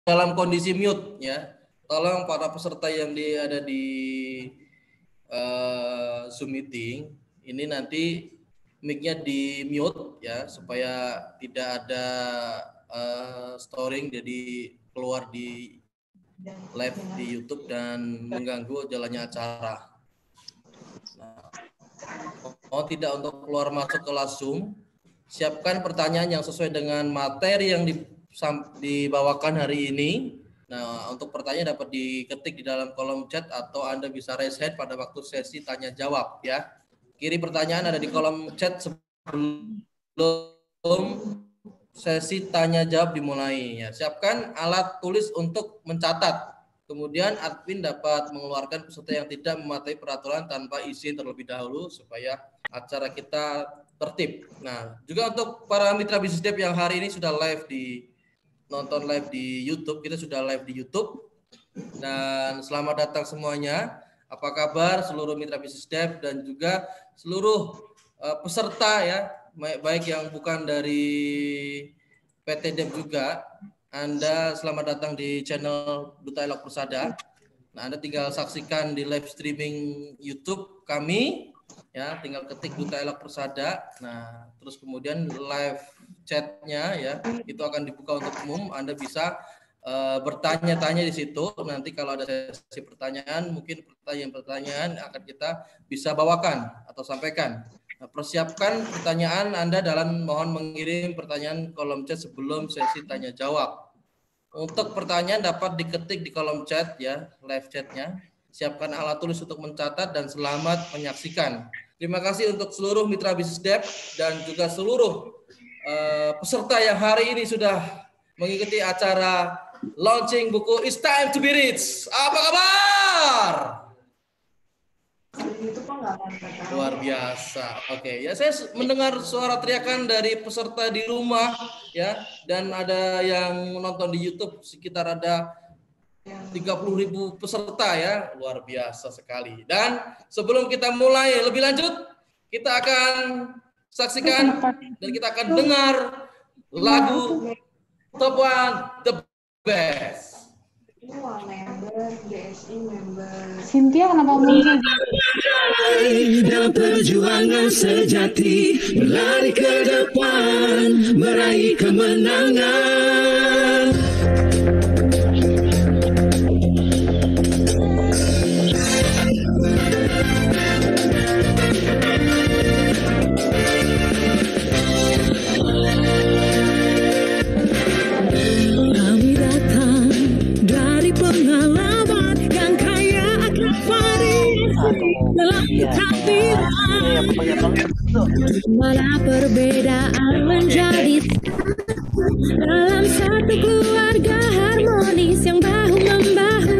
dalam kondisi mute ya. Tolong para peserta yang ada di Zoom meeting ini nanti mic-nya di mute ya supaya tidak ada storing jadi keluar di live di YouTube dan mengganggu jalannya acara. Nah, tidak untuk keluar masuk kelas Zoom, siapkan pertanyaan yang sesuai dengan materi yang dibawakan hari ini. Nah, untuk pertanyaan dapat diketik di dalam kolom chat atau Anda bisa raise hand pada waktu sesi tanya jawab ya. Kiri pertanyaan ada di kolom chat sebelum sesi tanya jawab dimulai ya. Siapkan alat tulis untuk mencatat. Kemudian admin dapat mengeluarkan peserta yang tidak mematuhi peraturan tanpa izin terlebih dahulu supaya acara kita tertib. Nah, juga untuk para mitra bisnis dev yang hari ini sudah nonton live di YouTube, kita sudah live di YouTube. Dan selamat datang semuanya. Apa kabar seluruh mitra bisnis dev dan juga seluruh peserta ya, baik yang bukan dari PT Dev juga. Anda selamat datang di channel Duta Elok Persada. Nah, Anda tinggal saksikan di live streaming YouTube kami ya, tinggal ketik Duta Elok Persada. Nah, terus kemudian live chatnya ya itu akan dibuka untuk umum. Anda bisa bertanya-tanya di situ. Nanti kalau ada sesi pertanyaan, mungkin pertanyaan akan kita bisa bawakan atau sampaikan. Nah, persiapkan pertanyaan Anda mohon mengirim pertanyaan kolom chat sebelum sesi tanya jawab. Untuk pertanyaan dapat diketik di kolom chat ya, live chatnya. Siapkan alat tulis untuk mencatat dan selamat menyaksikan. Terima kasih untuk seluruh mitra bisnis dev dan juga seluruh peserta yang hari ini sudah mengikuti acara launching buku It's Time to Be Rich. Apa kabar? Luar biasa. Oke, ya saya mendengar suara teriakan dari peserta di rumah ya, dan ada yang menonton di YouTube sekitar ada 30.000 peserta ya, luar biasa sekali. Dan sebelum kita mulai lebih lanjut, kita akan saksikan dan kita akan dengar lagu Top One The Best. Cynthia kenapa muncul? Dalam perjuangan sejati, berlari ke depan, meraih kemenangan. Mana perbedaan menjadi dalam satu keluarga harmonis yang bahu-membahu.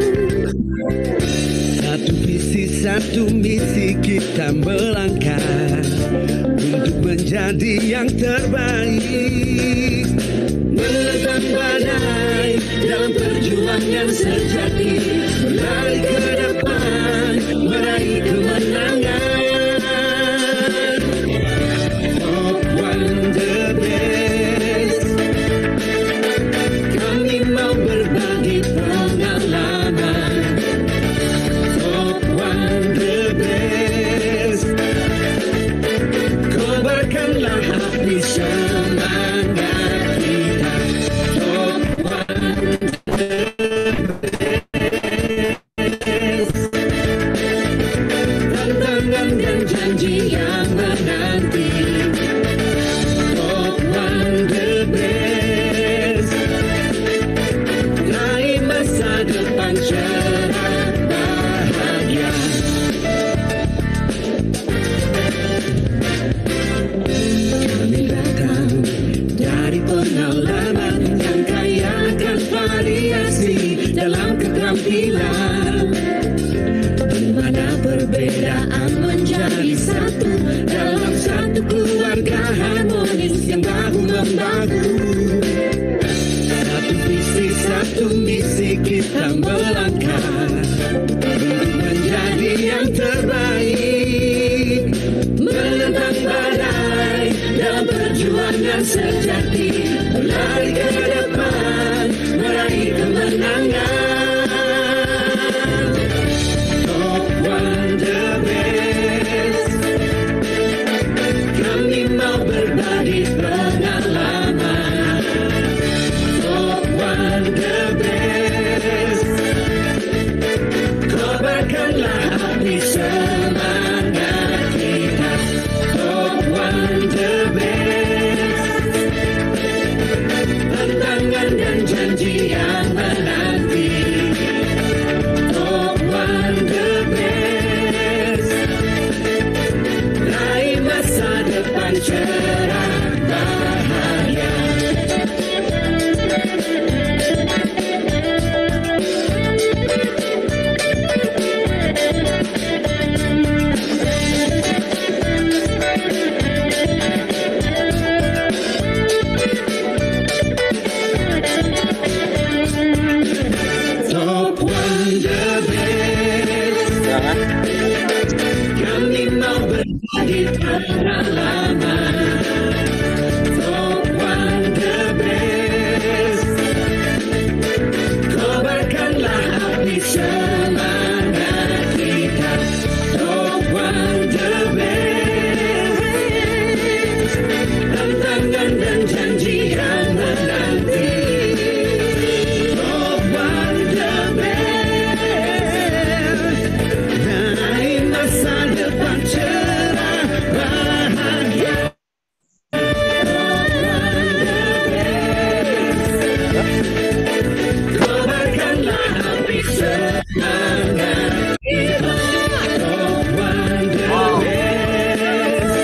Satu visi, satu misi kita melangkah untuk menjadi yang terbaik. Menentang badai dalam perjuangan sejati, berlari ke depan, meraih kemenangan. Sejati, berlari ke depan, meraih kemenangan. kenangan. Top One the best. Kami mau berbagi pengalaman. Top One the best. Kobarkanlah api semangat kita. Top One the best. Tantangan dan janji yang menanti. Top One the best. Raih masa depan cerah bahagia. Top One the best. Kami mau berbagi pengalaman. Top One the best. Kobarkanlah api semangat kita. Top One the best. Tantangan dan janji yang menanti. Top One the best. Raih masa depan cerah bahagia. Top One the best. Kobarkanlah api semangat kita. Top One the best.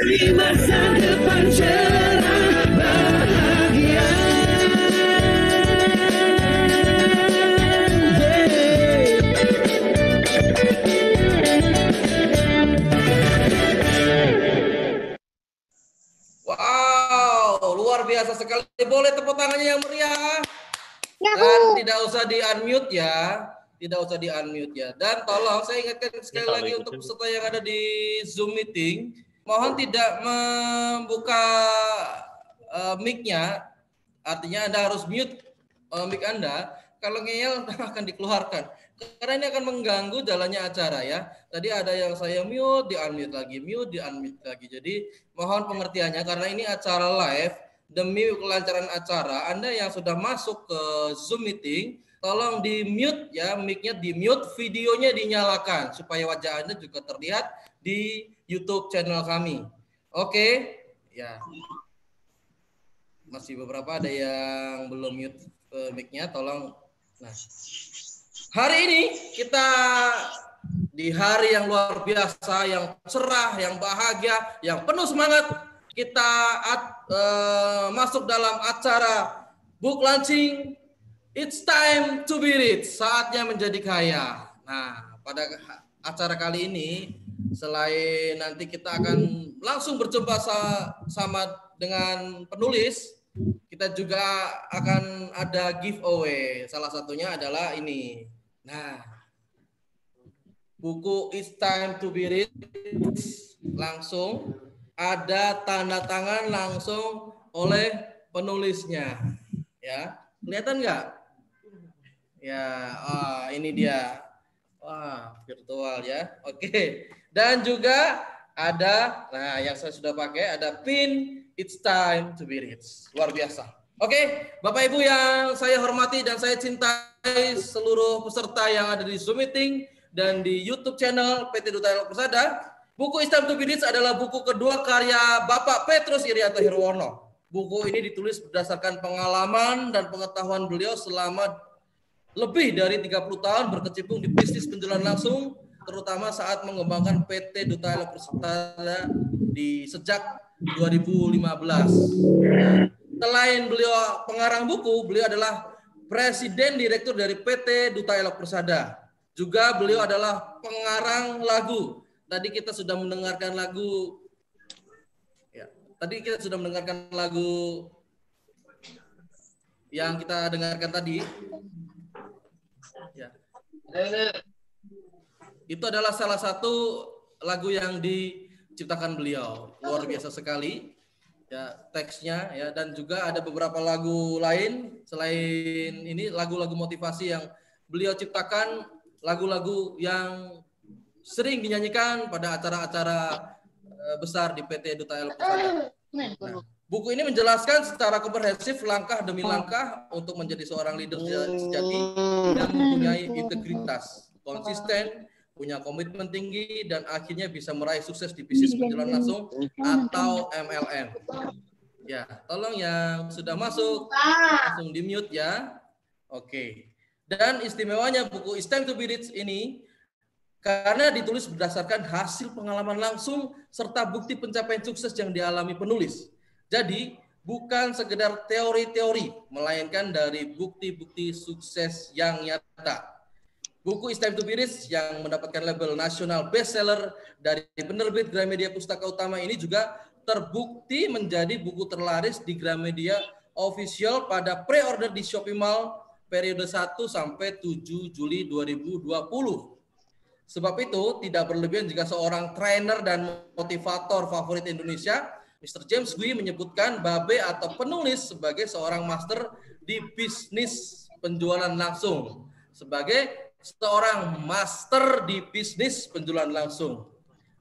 Raih masa depan cerah bahagia. Wow, luar biasa sekali. Boleh tepuk tangannya yang meriah. Dan tidak usah di-unmute ya. Tidak usah di-unmute ya. Dan tolong saya ingatkan sekali lagi untuk peserta yang ada di Zoom meeting, mohon tidak membuka mic-nya. Artinya Anda harus mute mic Anda. Kalau ngeyel akan dikeluarkan. Karena ini akan mengganggu jalannya acara ya. Tadi ada yang saya mute, di-unmute lagi, mute, di-unmute lagi. Jadi mohon pengertiannya karena ini acara live. Demi kelancaran acara, Anda yang sudah masuk ke Zoom meeting, tolong di-mute ya, mic-nya di-mute, videonya dinyalakan supaya wajah Anda juga terlihat di YouTube channel kami. Oke? Ya. Masih beberapa ada yang belum mute mic-nya, tolong. Nah, hari ini kita di hari yang luar biasa, yang cerah, yang bahagia, yang penuh semangat, kita masuk dalam acara book launching. It's time to be rich, saatnya menjadi kaya. Nah, pada acara kali ini, selain nanti kita akan langsung berjumpa sama dengan penulis, kita juga akan ada giveaway. Salah satunya adalah ini. Nah, buku It's Time to Be Rich langsung ada tanda tangan langsung oleh penulisnya. Ya, kelihatan nggak? Ya, ini dia. Wah, virtual ya. Oke. Dan juga ada, nah yang saya sudah pakai ada pin It's Time to Be Rich. Luar biasa. Oke, Bapak Ibu yang saya hormati dan saya cintai, seluruh peserta yang ada di Zoom meeting dan di YouTube channel PT Duta Dialog Persada. Buku It's Time to Be Rich adalah buku kedua karya Bapak Petrus Irianto Hirwono. Buku ini ditulis berdasarkan pengalaman dan pengetahuan beliau selama lebih dari 30 tahun berkecimpung di bisnis penjualan langsung, terutama saat mengembangkan PT Duta Dialog Persada sejak 2015. Selain beliau pengarang buku, beliau adalah Presiden Direktur dari PT Duta Dialog Persada. Juga beliau adalah pengarang lagu. Tadi kita sudah mendengarkan lagu yang kita dengarkan tadi. Ya. Itu adalah salah satu lagu yang diciptakan beliau. Luar biasa sekali. ya teksnya ya, dan juga ada beberapa lagu lain selain ini, lagu-lagu motivasi yang beliau ciptakan, lagu-lagu yang sering dinyanyikan pada acara-acara besar di PT Duta El Pusaka. Nah, buku ini menjelaskan secara komprehensif langkah demi langkah untuk menjadi seorang leader sejati yang mempunyai integritas, konsisten, punya komitmen tinggi, dan akhirnya bisa meraih sukses di bisnis penjualan langsung atau MLM. Ya, tolong yang sudah masuk langsung di mute ya. Oke. Dan istimewanya buku It's Time to Be Rich ini karena ditulis berdasarkan hasil pengalaman langsung serta bukti pencapaian sukses yang dialami penulis. Jadi bukan sekedar teori-teori, melainkan dari bukti-bukti sukses yang nyata. Buku It's Time to Be Rich yang mendapatkan label nasional bestseller dari penerbit Gramedia Pustaka Utama ini juga terbukti menjadi buku terlaris di Gramedia Official pada pre-order di Shopee Mall periode 1 sampai 7 Juli 2020. Sebab itu tidak berlebihan jika seorang trainer dan motivator favorit Indonesia, Mr. James Gui, menyebutkan Babe atau penulis sebagai seorang master di bisnis penjualan langsung. Sebagai seorang master di bisnis penjualan langsung.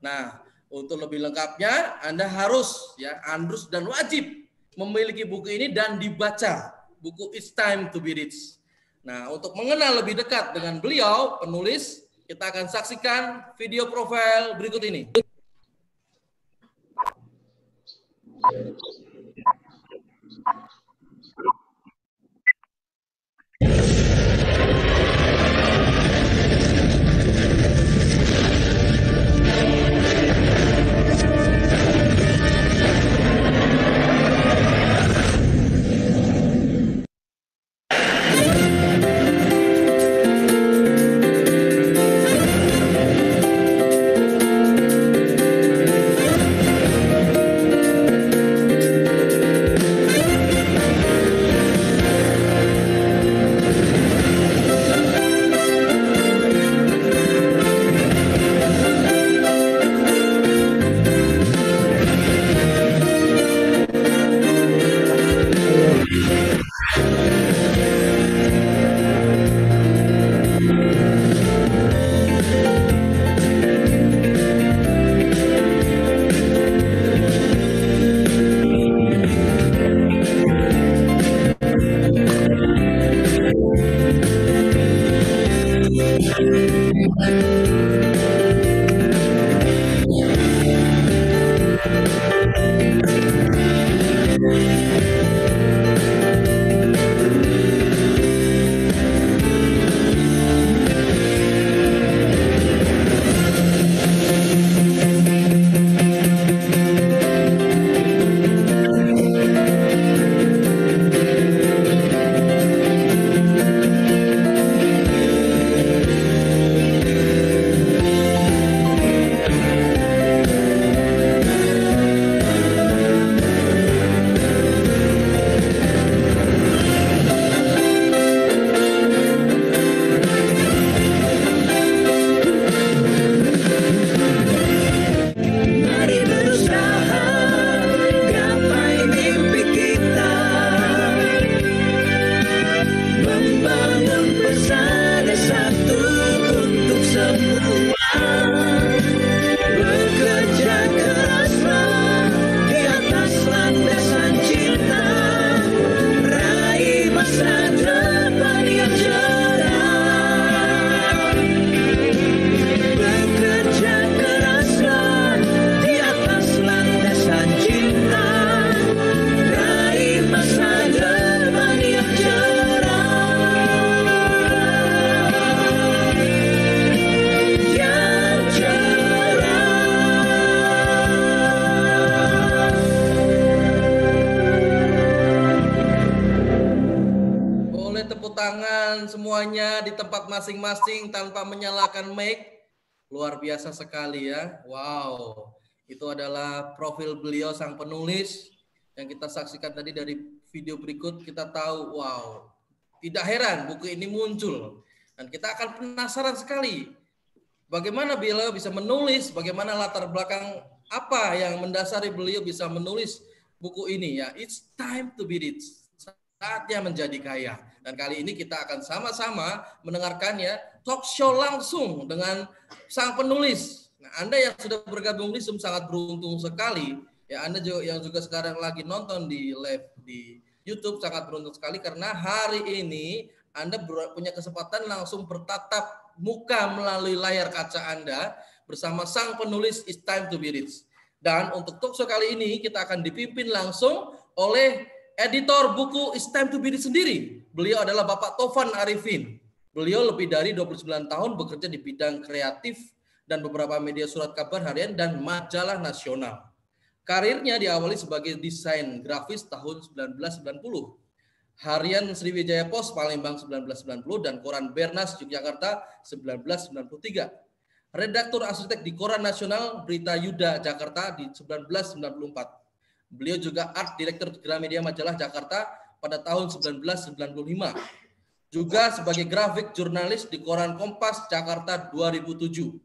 Nah, untuk lebih lengkapnya Anda harus dan wajib memiliki buku ini dan dibaca, buku It's Time to Be Rich. Nah, untuk mengenal lebih dekat dengan beliau, penulis, kita akan saksikan video profil berikut ini. Semuanya di tempat masing-masing tanpa menyalakan mic. Luar biasa sekali ya. Wow. Itu adalah profil beliau sang penulis yang kita saksikan tadi dari video berikut. Kita tahu, wow. Tidak heran buku ini muncul. Dan kita akan penasaran sekali bagaimana beliau bisa menulis, bagaimana latar belakang apa yang mendasari beliau bisa menulis buku ini ya, It's Time to be Rich. Saatnya menjadi kaya. Dan kali ini kita akan sama-sama mendengarkan ya talk show langsung dengan sang penulis. Nah, Anda yang sudah bergabung di Zoom sangat beruntung sekali. Ya, Anda juga yang juga sekarang lagi nonton di live di YouTube sangat beruntung sekali karena hari ini Anda punya kesempatan langsung bertatap muka melalui layar kaca Anda bersama sang penulis It's Time to be Rich. Dan untuk talk show kali ini kita akan dipimpin langsung oleh editor buku It's Time to be Rich sendiri. Beliau adalah Bapak Tovan Arifin. Beliau lebih dari 29 tahun bekerja di bidang kreatif dan beberapa media surat kabar harian dan majalah nasional. Karirnya diawali sebagai desain grafis tahun 1990. Harian Sriwijaya Pos Palembang 1990 dan Koran Bernas Yogyakarta 1993. Redaktur arsitek di Koran Nasional Berita Yuda Jakarta di 1994. Beliau juga art director Gramedia Majalah Jakarta pada tahun 1995. Juga sebagai grafik jurnalis di Koran Kompas Jakarta 2007.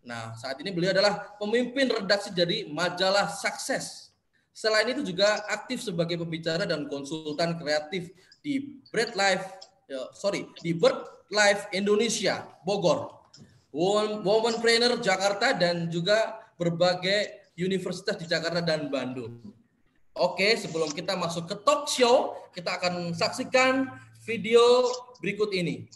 Nah, saat ini beliau adalah pemimpin redaksi dari majalah Sukses. Selain itu juga aktif sebagai pembicara dan konsultan kreatif di BirdLife Indonesia Bogor, Womanpreneur Jakarta dan juga berbagai universitas di Jakarta dan Bandung. Oke, sebelum kita masuk ke talk show, kita akan saksikan video berikut ini.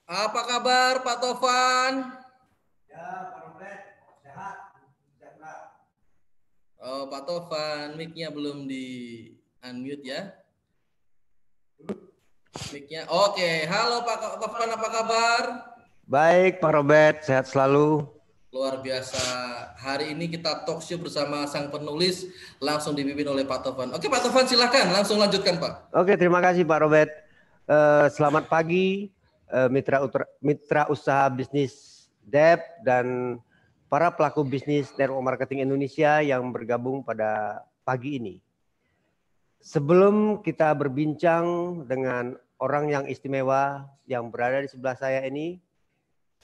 Apa kabar Pak Tovan? Ya, Pak Robert, sehat. Oh, Pak Tovan, mic-nya belum di unmute ya. Mic-nya. Oke, halo Pak Tovan, apa kabar? Baik, Pak Robert, sehat selalu. Luar biasa. Hari ini kita talk show bersama sang penulis langsung dipimpin oleh Pak Tovan. Oke, Pak Tovan silakan langsung lanjutkan, Pak. Oke, terima kasih Pak Robert. Selamat pagi mitra usaha bisnis DEP dan para pelaku bisnis network marketing Indonesia yang bergabung pada pagi ini. Sebelum kita berbincang dengan orang yang istimewa yang berada di sebelah saya ini,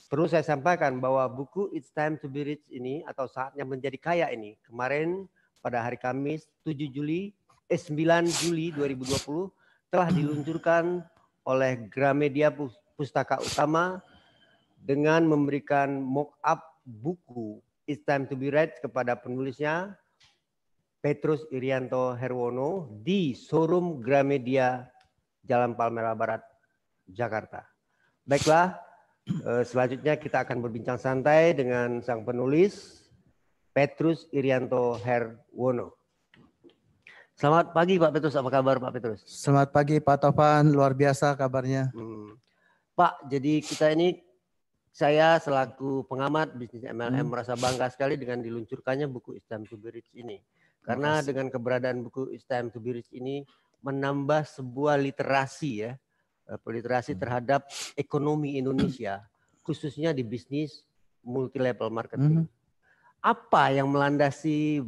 perlu saya sampaikan bahwa buku It's Time to be Rich ini atau Saatnya Menjadi Kaya ini kemarin pada hari Kamis 9 Juli 2020 telah diluncurkan oleh Gramedia Pustaka Utama dengan memberikan mock-up buku It's Time to be Rich kepada penulisnya Petrus Irianto Herwono di showroom Gramedia Jalan Palmerah Barat, Jakarta. Baiklah, selanjutnya kita akan berbincang santai dengan sang penulis Petrus Irianto Herwono. Selamat pagi Pak Petrus, apa kabar Pak Petrus? Selamat pagi Pak Tovan, luar biasa kabarnya. Pak, jadi saya selaku pengamat bisnis MLM merasa bangga sekali dengan diluncurkannya buku It's Time to be Rich ini. Karena dengan keberadaan buku It's Time to be Rich ini menambah sebuah literasi ya, literasi terhadap ekonomi Indonesia, khususnya di bisnis multi level marketing. Apa yang melandasi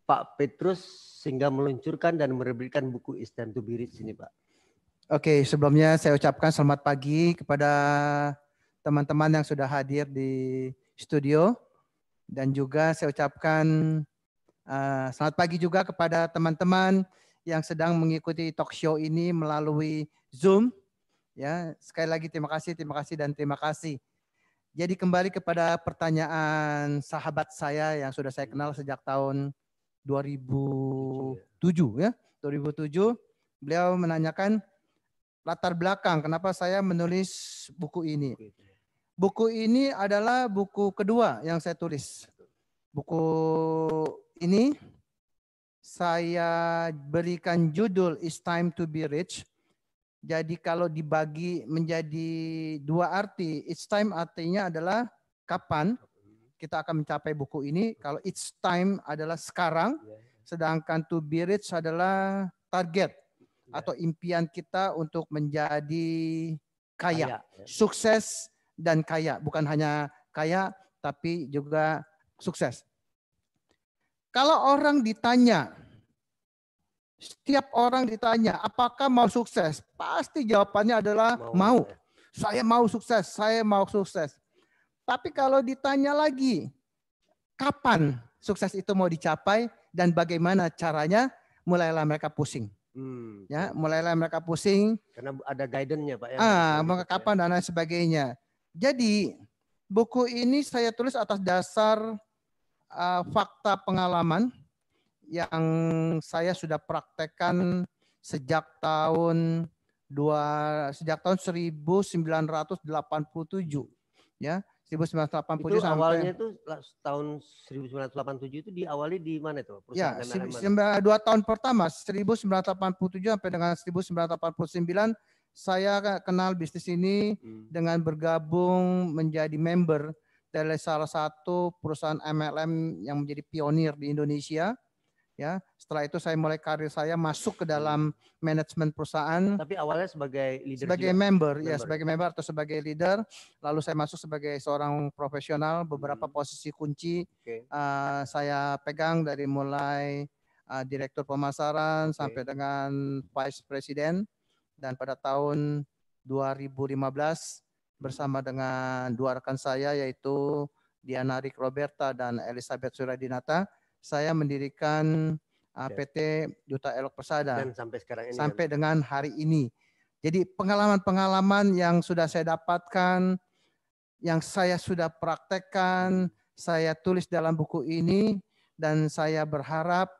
Pak Petrus sehingga meluncurkan dan menerbitkan buku It's Time to be Rich ini, Pak? Oke, sebelumnya saya ucapkan selamat pagi kepada teman-teman yang sudah hadir di studio. Dan juga saya ucapkan selamat pagi juga kepada teman-teman yang sedang mengikuti talk show ini melalui Zoom. Ya, sekali lagi terima kasih. Jadi kembali kepada pertanyaan sahabat saya yang sudah saya kenal sejak tahun 2007 ya. 2007 beliau menanyakan latar belakang kenapa saya menulis buku ini. Buku ini adalah buku kedua yang saya tulis. Buku ini saya berikan judul It's Time to be Rich Jadi kalau dibagi menjadi dua arti, it's time artinya adalah kapan kita akan mencapai buku ini. Kalau it's time adalah sekarang, sedangkan to be rich adalah target atau impian kita untuk menjadi kaya, sukses dan kaya. Bukan hanya kaya, tapi juga sukses. Kalau orang ditanya, setiap orang ditanya, apakah mau sukses? Pasti jawabannya adalah mau. Saya mau sukses, saya mau sukses. Tapi kalau ditanya lagi, kapan sukses itu mau dicapai dan bagaimana caranya, mulailah mereka pusing. Ya, mulailah mereka pusing. Karena ada guidance-nya, Pak. Kapan dan lain sebagainya. Jadi buku ini saya tulis atas dasar fakta pengalaman yang saya sudah praktekkan sejak tahun 1987 ya, 1987 itu sampai awalnya itu tahun 1987 itu diawali di mana itu? Ya, 2 tahun pertama 1987 sampai dengan 1989 saya kenal bisnis ini dengan bergabung menjadi member dari salah satu perusahaan MLM yang menjadi pionir di Indonesia. Ya, setelah itu saya mulai karir saya masuk ke dalam manajemen perusahaan. Tapi awalnya sebagai leader. Sebagai member, ya sebagai member atau sebagai leader. Lalu saya masuk sebagai seorang profesional. Beberapa posisi kunci saya pegang dari mulai direktur pemasaran sampai dengan vice president. Dan pada tahun 2015 bersama dengan dua rekan saya yaitu Diana Rik Roberta dan Elizabeth Suradinata, saya mendirikan PT Duta Elok Persada dan sampai sekarang ini sampai dengan hari ini. Jadi pengalaman-pengalaman yang sudah saya dapatkan, yang saya sudah praktekkan, saya tulis dalam buku ini, dan saya berharap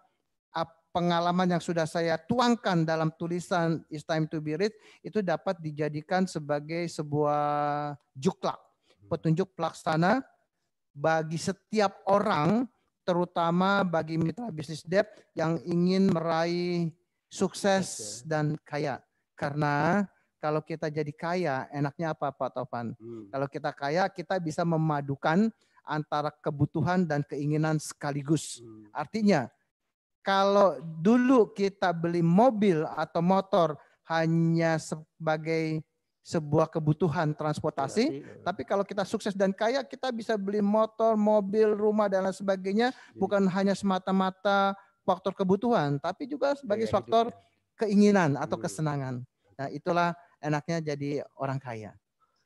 pengalaman yang sudah saya tuangkan dalam tulisan It's Time to Be Rich itu dapat dijadikan sebagai sebuah juklak, petunjuk pelaksana bagi setiap orang, terutama bagi mitra bisnis debt yang ingin meraih sukses dan kaya. Karena kalau kita jadi kaya, enaknya apa Pak Taufan? Kalau kita kaya, kita bisa memadukan antara kebutuhan dan keinginan sekaligus. Artinya, kalau dulu kita beli mobil atau motor hanya sebagai sebuah kebutuhan transportasi, tapi kalau kita sukses dan kaya, kita bisa beli motor, mobil, rumah dan lain sebagainya, bukan hanya semata-mata faktor kebutuhan, tapi juga sebagai faktor keinginan atau kesenangan. Nah, itulah enaknya jadi orang kaya.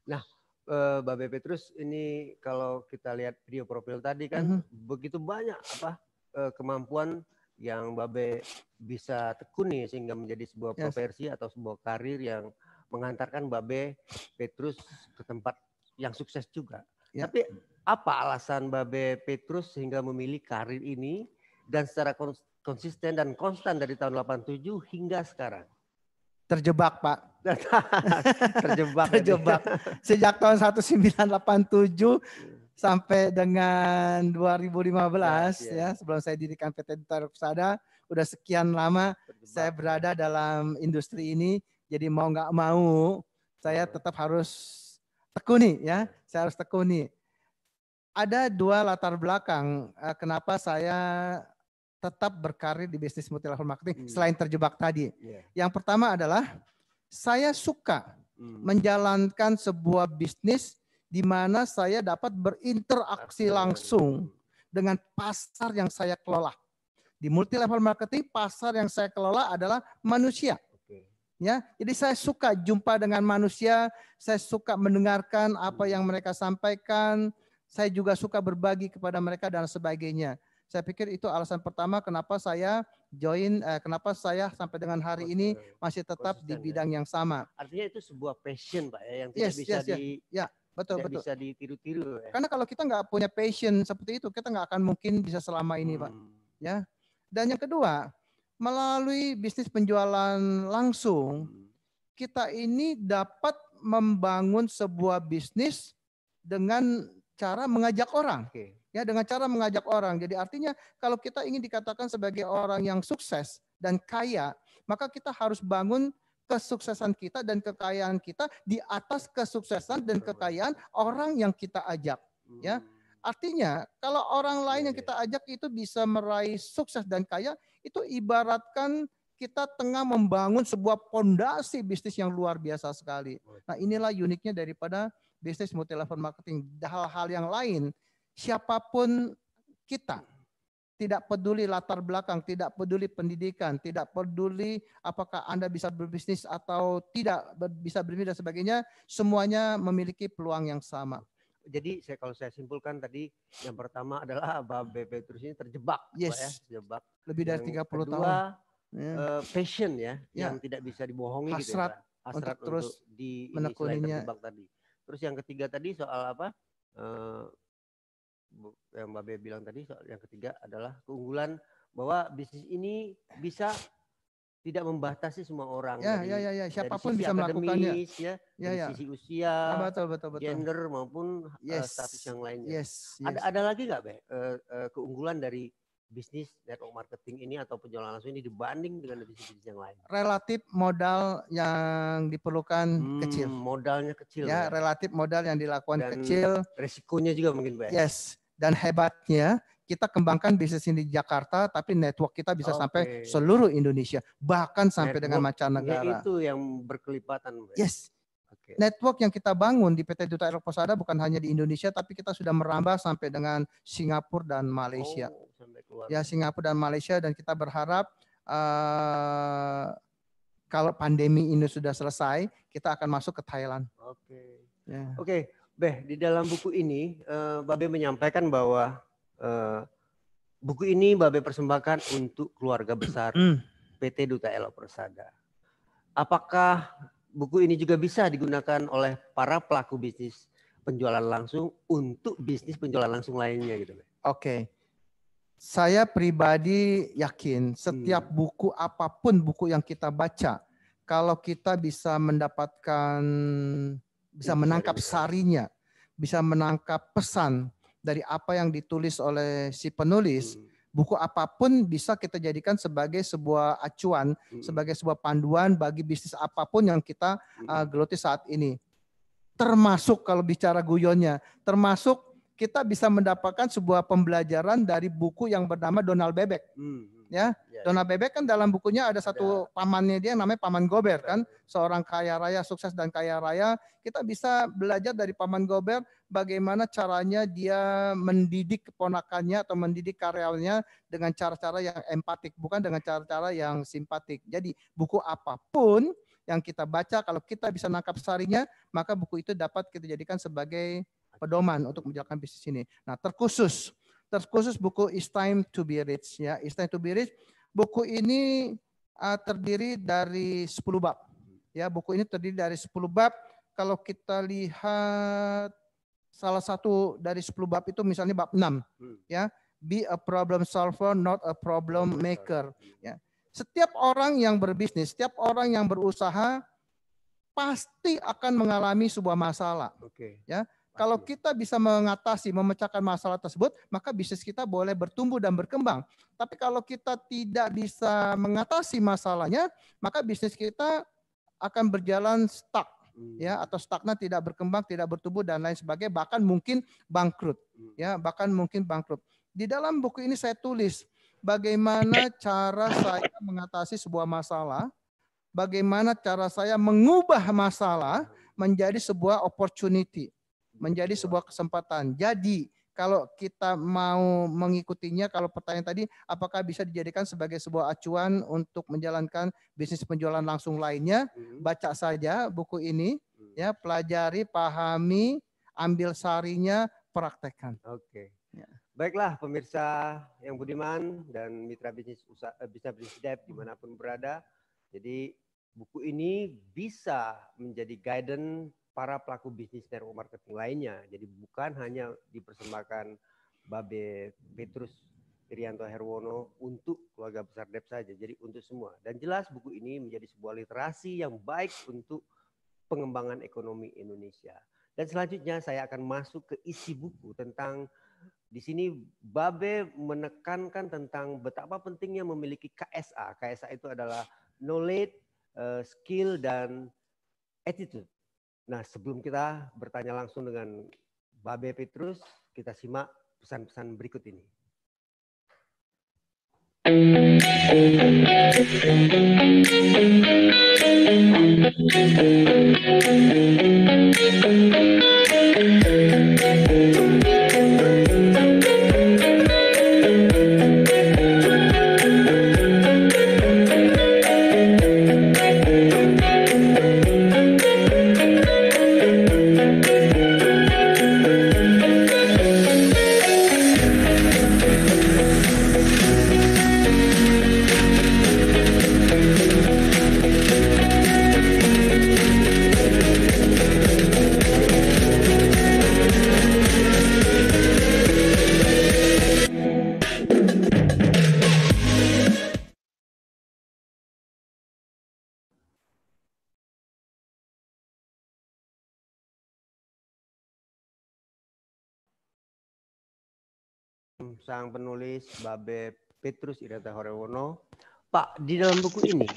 Nah, Babe Petrus, ini kalau kita lihat video profil tadi kan begitu banyak kemampuan yang Babe bisa tekuni sehingga menjadi sebuah profesi atau sebuah karir yang mengantarkan Babe Petrus ke tempat yang sukses juga. Tapi apa alasan Babe Petrus sehingga memilih karir ini dan secara konsisten dan konstan dari tahun 87 hingga sekarang? Terjebak, Pak. Terjebak. Sejak tahun 1987 sampai dengan 2015 ya, sebelum saya dirikan PT Duta Elok Persada, udah sekian lama saya berada dalam industri ini. Jadi mau nggak mau, saya tetap harus tekuni ya. Saya harus tekuni. Ada dua latar belakang kenapa saya tetap berkarir di bisnis multi level marketing selain terjebak tadi. Yang pertama adalah saya suka menjalankan sebuah bisnis di mana saya dapat berinteraksi langsung dengan pasar yang saya kelola. Di multi level marketing, pasar yang saya kelola adalah manusia. Ya, jadi saya suka jumpa dengan manusia, saya suka mendengarkan apa yang mereka sampaikan, saya juga suka berbagi kepada mereka dan sebagainya. Saya pikir itu alasan pertama kenapa saya kenapa saya sampai dengan hari ini masih tetap di bidang yang sama. Artinya itu sebuah passion, Pak, yang tidak bisa betul. bisa ditiru-tiru. Karena kalau kita nggak punya passion seperti itu, kita nggak akan mungkin bisa selama ini, Pak. Ya. Dan yang kedua, melalui bisnis penjualan langsung, kita ini dapat membangun sebuah bisnis dengan cara mengajak orang. Ya, dengan cara mengajak orang. Jadi artinya kalau kita ingin dikatakan sebagai orang yang sukses dan kaya, maka kita harus bangun kesuksesan kita dan kekayaan kita di atas kesuksesan dan kekayaan orang yang kita ajak. Ya, artinya kalau orang lain yang kita ajak itu bisa meraih sukses dan kaya, itu ibaratkan kita tengah membangun sebuah pondasi bisnis yang luar biasa sekali. Nah, inilah uniknya daripada bisnis multi level marketing. Hal-hal yang lain, siapapun kita, tidak peduli latar belakang, tidak peduli pendidikan, tidak peduli apakah Anda bisa berbisnis atau tidak bisa berbisnis dan sebagainya, semuanya memiliki peluang yang sama. Jadi kalau saya simpulkan tadi, yang pertama adalah Babe Petrus ini terjebak, Yes. Pak, ya, terjebab. Lebih dari 30 kedua, tahun. Passion ya, yang tidak bisa dibohongi gitu ya, Hasrat Pak. Hasrat untuk terus di menekuninya. terjebak tadi. Terus yang ketiga tadi soal apa? Yang Mbak Be bilang tadi, soal yang ketiga adalah keunggulan bahwa bisnis ini bisa tidak membatasi semua orang. Ya, siapapun bisa melakukannya. Dari sisi usia, betul. gender maupun status yang lainnya. Yes. Ada lagi nggak, Be, keunggulan dari bisnis network marketing ini atau penjualan langsung ini dibanding dengan bisnis yang lain? Relatif modal yang diperlukan kecil. Modalnya kecil. Ya, relatif modal yang dilakukan dan kecil. Resikonya juga mungkin, Be. Yes. Dan hebatnya kita kembangkan bisnis ini di Jakarta, tapi network kita bisa sampai seluruh Indonesia, bahkan sampai dengan mancanegara. Itu yang berkelipatan, Be. Yes. Network yang kita bangun di PT Duta Aero Persada bukan hanya di Indonesia, tapi kita sudah merambah sampai dengan Singapura dan Malaysia. Ya, Singapura dan Malaysia, dan kita berharap kalau pandemi ini sudah selesai, kita akan masuk ke Thailand. Oke, Beh, di dalam buku ini, Babe menyampaikan bahwa buku ini Babe persembahkan untuk keluarga besar PT Duta Aero Persada. Apakah buku ini juga bisa digunakan oleh para pelaku bisnis penjualan langsung untuk bisnis penjualan langsung lainnya gitu? Oke. Saya pribadi yakin setiap buku apapun buku yang kita baca, kalau kita bisa mendapatkan, bisa menangkap sarinya, bisa menangkap pesan dari apa yang ditulis oleh si penulis, buku apapun bisa kita jadikan sebagai sebuah acuan, sebagai sebuah panduan bagi bisnis apapun yang kita geluti saat ini. Termasuk kalau bicara guyonnya, termasuk kita bisa mendapatkan sebuah pembelajaran dari buku yang bernama Donald Bebek. Ya, Donald Bebek kan dalam bukunya ada satu pamannya dia yang namanya Paman Gober kan, seorang kaya raya sukses dan kaya raya. Kita bisa belajar dari Paman Gober bagaimana caranya dia mendidik keponakannya atau mendidik karyawannya dengan cara-cara yang empatik, bukan dengan cara-cara yang simpatik. Jadi buku apapun yang kita baca, kalau kita bisa nangkap sarinya, maka buku itu dapat kita jadikan sebagai pedoman untuk menjalankan bisnis ini. Nah, terkhusus buku It's Time to Be Rich, ya. It's Time to Be Rich. Buku ini terdiri dari 10 bab. Ya, buku ini terdiri dari 10 bab. Kalau kita lihat salah satu dari 10 bab itu misalnya bab 6, ya. Be a problem solver, not a problem maker, ya. Setiap orang yang berbisnis, setiap orang yang berusaha pasti akan mengalami sebuah masalah. Ya. Kalau kita bisa mengatasi, memecahkan masalah tersebut, maka bisnis kita boleh bertumbuh dan berkembang. Tapi kalau kita tidak bisa mengatasi masalahnya, maka bisnis kita akan berjalan stuck, ya, atau stagnan, tidak berkembang, tidak bertumbuh dan lain sebagainya, bahkan mungkin bangkrut, ya, bahkan mungkin bangkrut. Di dalam buku ini saya tulis bagaimana cara saya mengatasi sebuah masalah, bagaimana cara saya mengubah masalah menjadi sebuah opportunity, menjadi sebuah kesempatan. Jadi kalau kita mau mengikutinya, kalau pertanyaan tadi apakah bisa dijadikan sebagai sebuah acuan untuk menjalankan bisnis penjualan langsung lainnya, baca saja buku ini, ya, pelajari, pahami, ambil sarinya, praktekkan. Ya. Baiklah pemirsa yang budiman dan mitra bisnis bisa bisnis Dev dimanapun berada. Jadi buku ini bisa menjadi guidance para pelaku bisnis network marketing lainnya. Jadi bukan hanya dipersembahkan Babe Petrus Irianto Herwono untuk keluarga besar Dev saja, jadi untuk semua. Dan jelas buku ini menjadi sebuah literasi yang baik untuk pengembangan ekonomi Indonesia. Dan selanjutnya saya akan masuk ke isi buku tentang, di sini Babe menekankan tentang betapa pentingnya memiliki KSA. KSA itu adalah knowledge, skill dan attitude. Nah, sebelum kita bertanya langsung dengan Babe Petrus, kita simak pesan-pesan berikut ini. Sang penulis Babe Petrus Irata Horewono. Pak, di dalam buku ini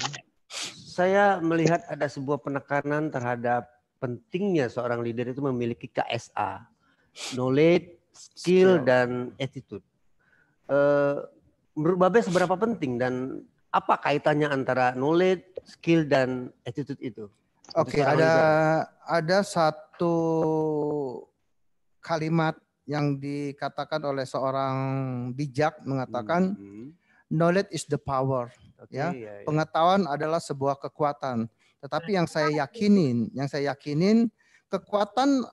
saya melihat ada sebuah penekanan terhadap pentingnya seorang leader itu memiliki KSA, knowledge, skill, dan attitude. Menurut Babe seberapa penting dan apa kaitannya antara knowledge, skill, dan attitude itu? Oke, ada satu kalimat yang dikatakan oleh seorang bijak mengatakan knowledge is the power. Ya, pengetahuan adalah sebuah kekuatan. Tetapi yang saya yakinin kekuatan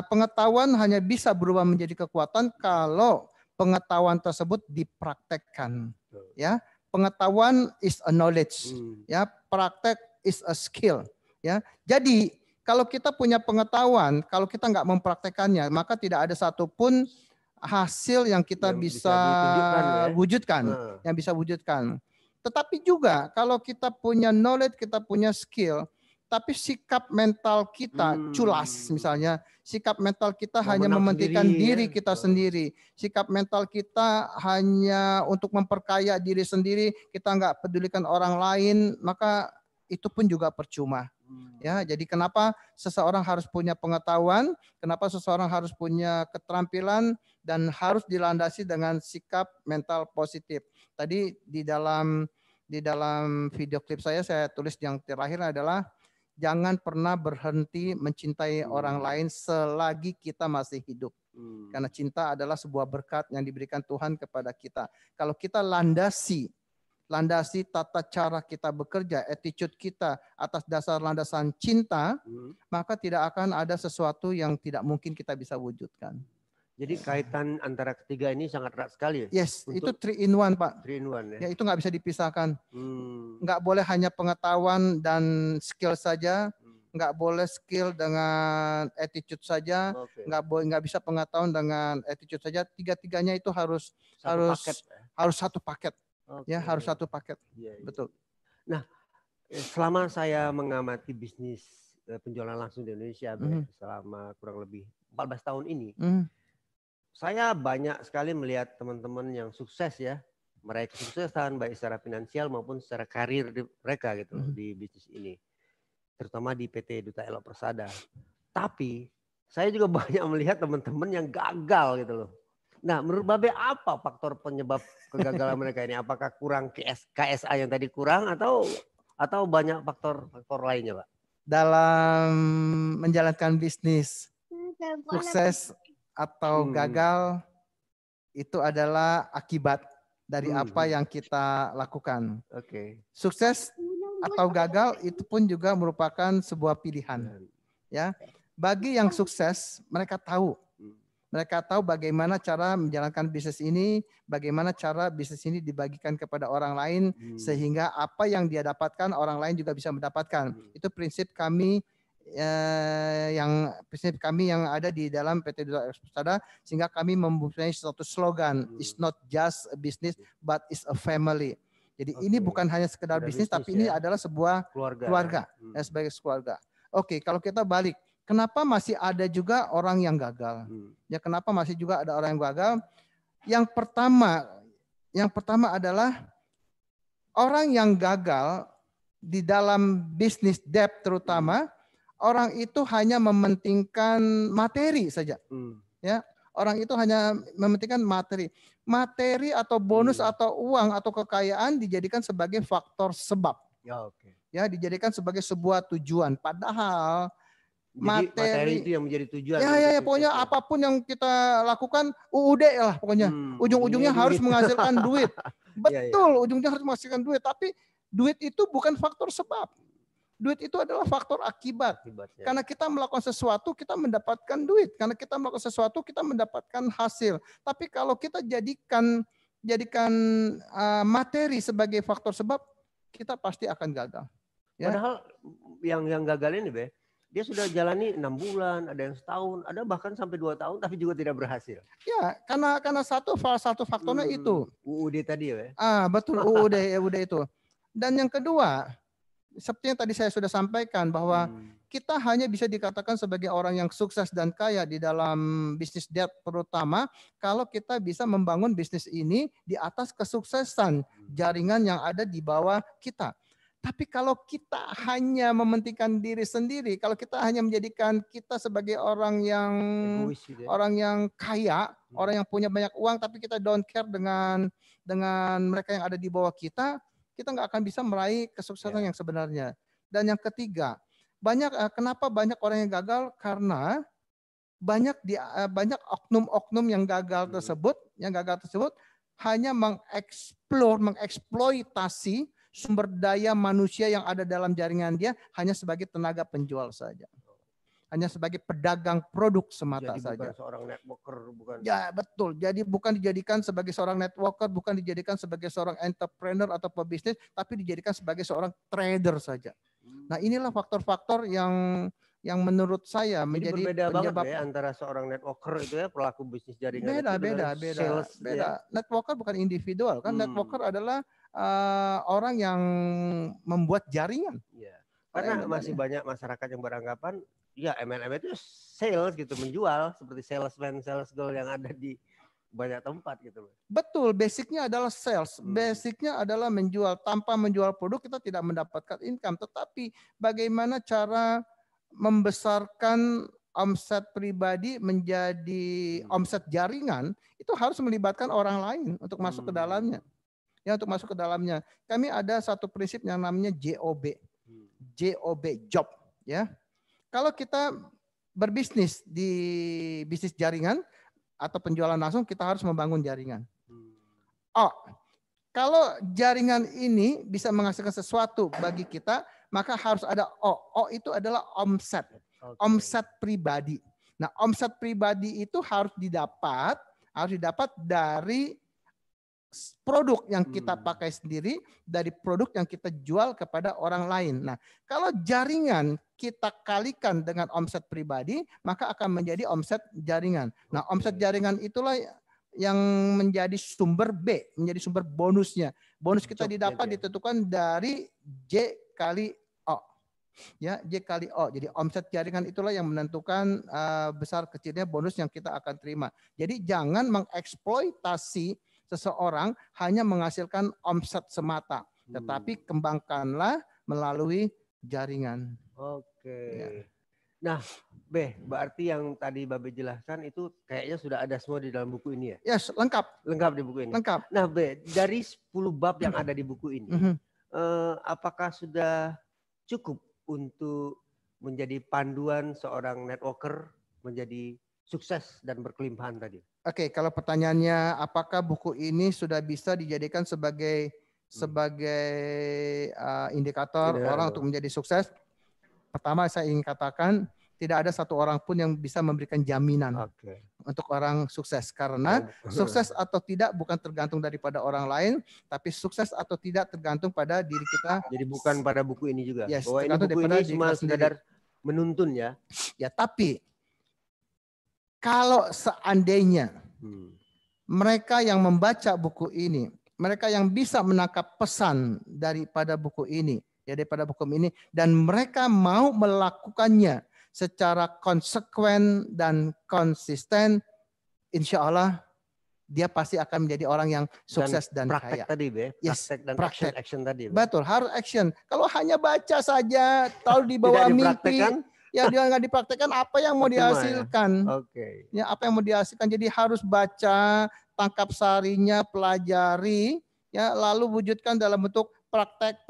pengetahuan hanya bisa berubah menjadi kekuatan kalau pengetahuan tersebut dipraktekkan. Ya, pengetahuan is a knowledge. Ya, praktek is a skill. Ya, jadi kalau kita punya pengetahuan, kalau kita nggak mempraktekannya, maka tidak ada satupun hasil yang kita bisa wujudkan, yang bisa wujudkan. Tetapi juga kalau kita punya knowledge, kita punya skill, tapi sikap mental kita culas, misalnya sikap mental kita hanya mementingkan diri kita sendiri, sikap mental kita hanya untuk memperkaya diri sendiri, kita nggak pedulikan orang lain, maka itu pun juga percuma. Ya, jadi kenapa seseorang harus punya pengetahuan, kenapa seseorang harus punya keterampilan dan harus dilandasi dengan sikap mental positif. Tadi di dalam video klip saya tulis yang terakhir adalah jangan pernah berhenti mencintai orang lain selagi kita masih hidup. Karena cinta adalah sebuah berkat yang diberikan Tuhan kepada kita. Kalau kita landasi tata cara kita bekerja, attitude kita atas dasar landasan cinta, maka tidak akan ada sesuatu yang tidak mungkin kita bisa wujudkan. Jadi kaitan antara ketiga ini sangat erat sekali ya? Yes, itu 3 in 1 Pak. 3 in 1 ya? Ya, itu nggak bisa dipisahkan. Nggak boleh hanya pengetahuan dan skill saja, nggak boleh skill dengan attitude saja, nggak bisa pengetahuan dengan attitude saja. Tiga-tiganya itu harus satu paket. Ya, harus satu paket. Betul. Nah, selama saya mengamati bisnis penjualan langsung di Indonesia selama kurang lebih 14 tahun ini, saya banyak sekali melihat teman-teman yang sukses ya, meraih kesuksesan baik secara finansial maupun secara karir mereka gitu di bisnis ini, terutama di PT Duta Elok Persada. Tapi saya juga banyak melihat teman-teman yang gagal gitu loh. Nah, menurut Babe apa faktor penyebab kegagalan mereka ini? Apakah kurang KSA yang tadi kurang atau banyak faktor lainnya, Pak? Dalam menjalankan bisnis, sukses atau gagal itu adalah akibat dari apa yang kita lakukan. Sukses atau gagal itu pun juga merupakan sebuah pilihan. Ya, bagi yang sukses, mereka tahu bagaimana cara menjalankan bisnis ini, bagaimana cara bisnis ini dibagikan kepada orang lain, sehingga apa yang dia dapatkan orang lain juga bisa mendapatkan. Itu prinsip kami yang ada di dalam PT Duta Elok Persada, sehingga kami mempunyai suatu slogan, it's not just a business but it's a family. Jadi ini bukan hanya sekedar bisnis, tapi ini adalah sebuah keluarga ya, sebagai keluarga. Oke, kalau kita balik, kenapa masih ada juga orang yang gagal? Ya, kenapa masih juga ada orang yang gagal? Yang pertama adalah orang yang gagal di dalam bisnis debt terutama orang itu hanya mementingkan materi saja. Ya, orang itu hanya mementingkan materi atau bonus atau uang atau kekayaan dijadikan sebagai faktor sebab. Ya, oke. Ya, dijadikan sebagai sebuah tujuan. Padahal jadi materi itu yang menjadi tujuan. Ya, pokoknya apapun yang kita lakukan UUD lah pokoknya. Ujung-ujungnya harus menghasilkan duit. Betul, ujungnya harus menghasilkan duit. Tapi duit itu bukan faktor sebab. Duit itu adalah faktor akibat. Karena kita melakukan sesuatu, kita mendapatkan duit. Karena kita melakukan sesuatu, kita mendapatkan hasil. Tapi kalau kita jadikan materi sebagai faktor sebab, kita pasti akan gagal. Ya. Padahal yang gagal ini, Be, dia sudah jalani 6 bulan, ada yang setahun, ada bahkan sampai 2 tahun, tapi juga tidak berhasil. Ya, karena satu faktornya itu. UUD tadi ya. Betul, UUD itu. Dan yang kedua, seperti yang tadi saya sudah sampaikan bahwa kita hanya bisa dikatakan sebagai orang yang sukses dan kaya di dalam bisnis debt terutama kalau kita bisa membangun bisnis ini di atas kesuksesan jaringan yang ada di bawah kita. Tapi kalau kita hanya mementingkan diri sendiri, kalau kita hanya menjadikan kita sebagai orang yang egois, gitu ya, orang yang kaya, orang yang punya banyak uang, tapi kita don't care dengan mereka yang ada di bawah kita nggak akan bisa meraih kesuksesan yang sebenarnya. Dan yang ketiga, kenapa banyak orang yang gagal? Karena banyak oknum-oknum yang gagal tersebut hanya mengeksploitasi sumber daya manusia yang ada dalam jaringan dia hanya sebagai tenaga penjual saja. Hanya sebagai pedagang produk semata saja. Bukan seorang networker, bukan. Ya, betul. Jadi bukan dijadikan sebagai seorang networker, bukan dijadikan sebagai seorang entrepreneur atau pebisnis, tapi dijadikan sebagai seorang trader saja. Nah, inilah faktor-faktor yang menurut saya menjadi berbeda penyebab banget ya antara seorang networker itu ya, pelaku bisnis jaringan. Beda. Ya. Networker bukan individual, kan networker adalah orang yang membuat jaringan. Ya. Karena masih banyak masyarakat yang beranggapan ya MLM itu sales gitu, menjual seperti salesman, sales girl yang ada di banyak tempat gitu. Betul, basicnya adalah sales. Basicnya adalah menjual. Tanpa menjual produk kita tidak mendapatkan income. Tetapi bagaimana cara membesarkan omset pribadi menjadi omset jaringan, itu harus melibatkan orang lain untuk masuk ke dalamnya. Ya, untuk masuk ke dalamnya. Kami ada satu prinsip yang namanya JOB. Job, ya. Kalau kita berbisnis di bisnis jaringan atau penjualan langsung, kita harus membangun jaringan. Kalau jaringan ini bisa menghasilkan sesuatu bagi kita, maka harus ada O itu adalah omset. Omset pribadi. Nah, omset pribadi itu harus didapat dari produk yang kita pakai sendiri, dari produk yang kita jual kepada orang lain. Nah, kalau jaringan kita kalikan dengan omset pribadi, maka akan menjadi omset jaringan. Nah, omset jaringan itulah yang menjadi sumber B, menjadi sumber bonusnya. Bonus kita didapat ditentukan dari J kali O. Ya, J kali O. Jadi omset jaringan itulah yang menentukan besar kecilnya bonus yang kita akan terima. Jadi jangan mengeksploitasi seseorang hanya menghasilkan omset semata, tetapi kembangkanlah melalui jaringan. Oke. Ya. Nah, berarti yang tadi Babe jelaskan itu kayaknya sudah ada semua di dalam buku ini ya? Yes, lengkap. Lengkap di buku ini? Lengkap. Nah, dari 10 bab yang ada di buku ini, apakah sudah cukup untuk menjadi panduan seorang networker menjadi sukses dan berkelimpahan tadi? Oke, kalau pertanyaannya apakah buku ini sudah bisa dijadikan sebagai indikator orang untuk menjadi sukses? Pertama, saya ingin katakan tidak ada satu orang pun yang bisa memberikan jaminan untuk orang sukses, karena sukses atau tidak bukan tergantung daripada orang lain, tapi sukses atau tidak tergantung pada diri kita. Jadi bukan pada buku ini juga. Yes, bahwa ini buku ini cuma sekadar menuntun ya. Ya, tapi kalau seandainya mereka yang membaca buku ini, mereka yang bisa menangkap pesan daripada buku ini, dan mereka mau melakukannya secara konsekuen dan konsisten, insya Allah dia pasti akan menjadi orang yang sukses dan praktek kaya. tadi, Be. Yes, Praktek dan praktek. action tadi. Be. Betul, harus action. Kalau hanya baca saja, tahu di bawah Tidak mimpi, dipraktekkan? ya dia nggak dipraktekkan, apa yang mau Percuma, ya? dihasilkan? Oke. Ya, apa yang mau dihasilkan? Jadi harus baca, tangkap sarinya, pelajari, ya, lalu wujudkan dalam bentuk praktek,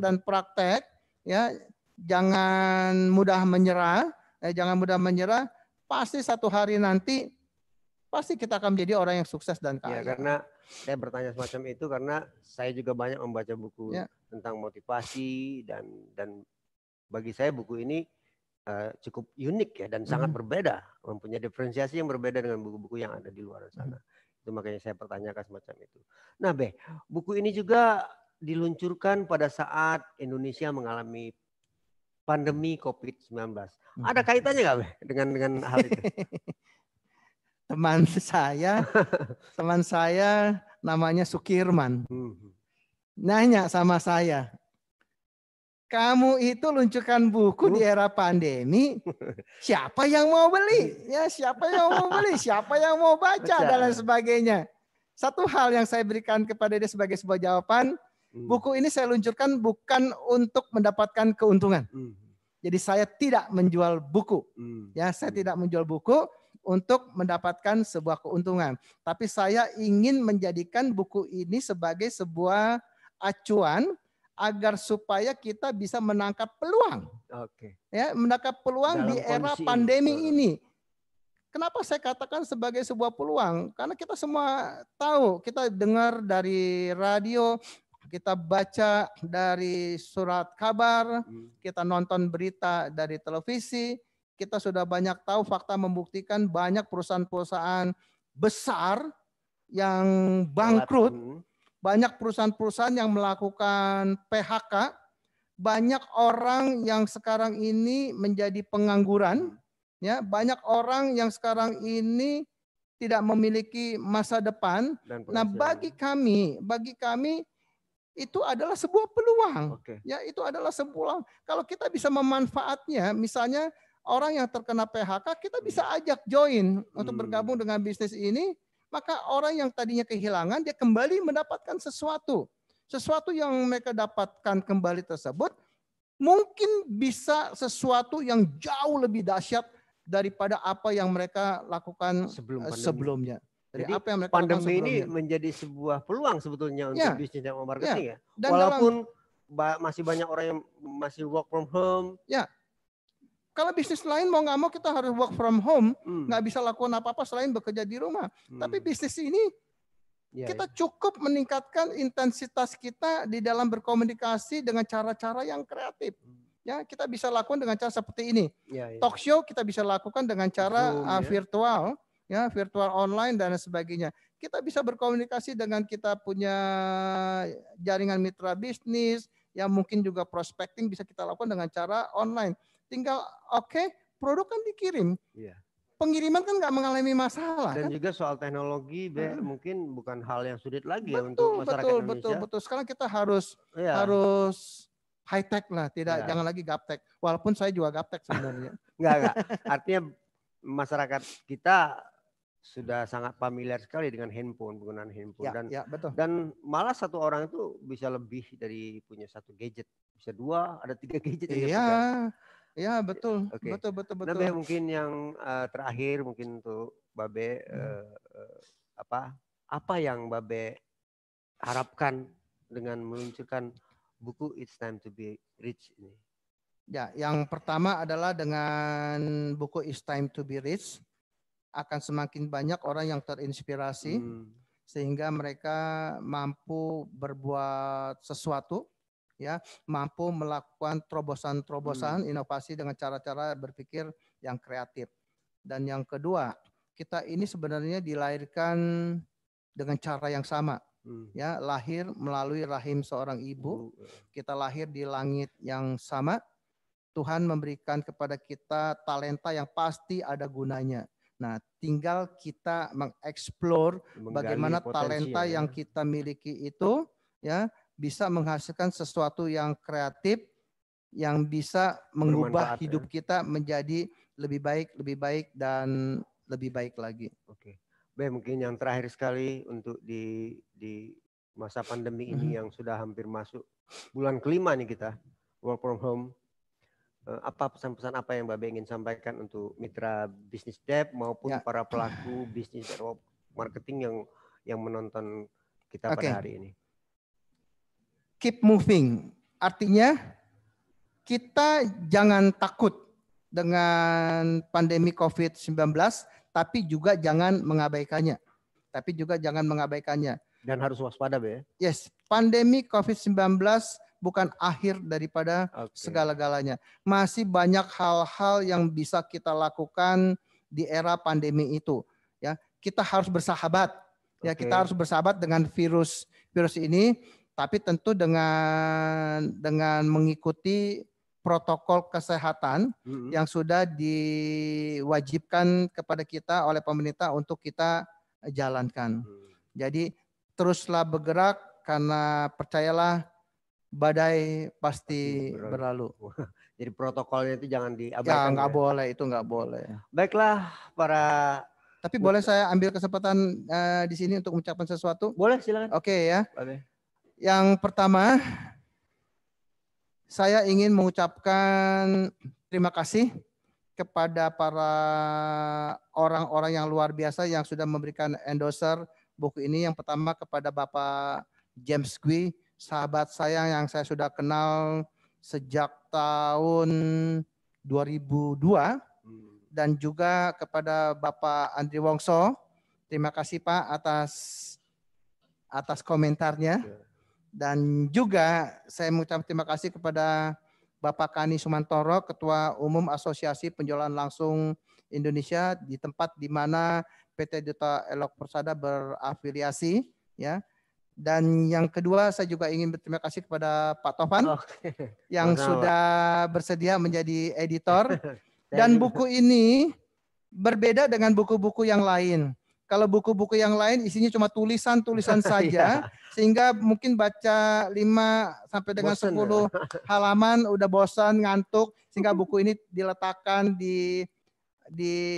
dan praktek. Ya, jangan mudah menyerah. Jangan mudah menyerah. Pasti satu hari nanti pasti kita akan menjadi orang yang sukses dan kaya. Ya, karena saya bertanya semacam itu karena saya juga banyak membaca buku tentang motivasi dan bagi saya buku ini cukup unik ya dan sangat berbeda, mempunyai diferensiasi yang berbeda dengan buku-buku yang ada di luar sana. Itu makanya saya pertanyakan semacam itu. Nah, Be, buku ini juga diluncurkan pada saat Indonesia mengalami pandemi COVID-19. Ada kaitannya nggak, Be, dengan hal itu? Teman saya namanya Sukirman. Nanya sama saya, kamu itu luncurkan buku di era pandemi, siapa yang mau beli? Ya, siapa yang mau beli? Siapa yang mau baca dan lain sebagainya. Satu hal yang saya berikan kepada dia sebagai sebuah jawaban, buku ini saya luncurkan bukan untuk mendapatkan keuntungan. Jadi saya tidak menjual buku. Ya, saya tidak menjual buku untuk mendapatkan sebuah keuntungan. Tapi saya ingin menjadikan buku ini sebagai sebuah acuan agar supaya kita bisa menangkap peluang. Ya, menangkap peluang dalam di era pandemi ini. Kenapa saya katakan sebagai sebuah peluang? Karena kita semua tahu, kita dengar dari radio, kita baca dari surat kabar, kita nonton berita dari televisi, kita sudah banyak tahu fakta membuktikan banyak perusahaan-perusahaan besar yang bangkrut, banyak perusahaan-perusahaan yang melakukan PHK, banyak orang yang sekarang ini menjadi pengangguran, ya, banyak orang yang sekarang ini tidak memiliki masa depan. Nah, bagi kami itu adalah sebuah peluang. Ya, itu adalah sebuah peluang. Kalau kita bisa memanfaatnya, misalnya orang yang terkena PHK, kita bisa ajak join untuk bergabung dengan bisnis ini, maka orang yang tadinya kehilangan, dia kembali mendapatkan sesuatu. Sesuatu yang mereka dapatkan kembali tersebut, mungkin bisa sesuatu yang jauh lebih dahsyat daripada apa yang mereka lakukan sebelumnya. Dari jadi apa yang mereka pandemi ini menjadi sebuah peluang sebetulnya untuk bisnis dan marketing ya. Dan walaupun masih banyak orang yang masih work from home. Ya. Kalau bisnis lain mau nggak mau kita harus work from home, nggak bisa lakukan apa-apa selain bekerja di rumah. Tapi bisnis ini kita cukup meningkatkan intensitas kita di dalam berkomunikasi dengan cara-cara yang kreatif. Ya, kita bisa lakukan dengan cara seperti ini. Talk show kita bisa lakukan dengan cara virtual, ya, virtual online dan sebagainya. Kita bisa berkomunikasi dengan kita punya jaringan mitra bisnis, yang mungkin juga prospecting bisa kita lakukan dengan cara online. Tinggal produk kan dikirim. Pengiriman kan nggak mengalami masalah. Dan kan? juga soal teknologi, mungkin bukan hal yang sulit lagi ya untuk masyarakat Indonesia. Betul. Sekarang kita harus high tech lah, jangan lagi gaptek. Walaupun saya juga gaptek sebenarnya. Enggak. Artinya masyarakat kita sudah sangat familiar sekali dengan handphone, penggunaan handphone betul. Dan malah satu orang itu bisa lebih dari punya satu gadget, bisa 2, ada 3 gadget. Iya, betul. Betul. Nah, Be, mungkin yang terakhir mungkin untuk Babe apa yang Babe harapkan dengan meluncurkan buku It's Time to Be Rich ini? Ya, yang pertama adalah dengan buku It's Time to Be Rich akan semakin banyak orang yang terinspirasi sehingga mereka mampu berbuat sesuatu, ya, mampu melakukan terobosan-terobosan inovasi dengan cara-cara berpikir yang kreatif. Dan yang kedua, kita ini sebenarnya dilahirkan dengan cara yang sama. Ya, lahir melalui rahim seorang ibu, kita lahir di langit yang sama. Tuhan memberikan kepada kita talenta yang pasti ada gunanya. Nah, tinggal kita mengeksplor bagaimana talenta yang kita miliki itu, ya, bisa menghasilkan sesuatu yang kreatif, yang bisa mengubah hidup kita menjadi lebih baik dan lebih baik lagi. Mungkin yang terakhir sekali untuk di masa pandemi ini yang sudah hampir masuk bulan kelima nih kita work from home. Apa pesan-pesan apa yang Mbak Be ingin sampaikan untuk mitra bisnis dev maupun para pelaku bisnis network marketing yang menonton kita pada hari ini? Keep moving. Artinya kita jangan takut dengan pandemi COVID-19, tapi juga jangan mengabaikannya. Dan harus waspada, Be. Yes, pandemi COVID-19 bukan akhir daripada segala-galanya. Masih banyak hal-hal yang bisa kita lakukan di era pandemi itu. Ya, kita harus bersahabat. Ya, kita harus bersahabat dengan virus ini, tapi tentu dengan mengikuti protokol kesehatan yang sudah diwajibkan kepada kita oleh pemerintah untuk kita jalankan. Jadi teruslah bergerak karena percayalah badai pasti berlalu. Jadi protokolnya itu jangan Ya, diabaikan. nggak boleh. Baiklah Tapi boleh saya ambil kesempatan di sini untuk mengucapkan sesuatu? Boleh, silakan. Oke ya. Yang pertama, saya ingin mengucapkan terima kasih kepada para orang-orang yang luar biasa yang sudah memberikan endorser buku ini. Yang pertama kepada Bapak James Gui, sahabat saya yang saya sudah kenal sejak tahun 2002, dan juga kepada Bapak Andri Wongso. Terima kasih Pak atas komentarnya. Dan juga saya mengucapkan terima kasih kepada Bapak Kani Sumantoro, Ketua Umum Asosiasi Penjualan Langsung Indonesia, di tempat di mana PT Duta Elok Persada berafiliasi, ya. Dan yang kedua, saya juga ingin berterima kasih kepada Pak Tovan yang sudah bersedia menjadi editor. Dan buku ini berbeda dengan buku-buku yang lain. Kalau buku-buku yang lain isinya cuma tulisan-tulisan saja, sehingga mungkin baca 5 sampai dengan 10 halaman udah bosan, ngantuk, sehingga buku ini diletakkan di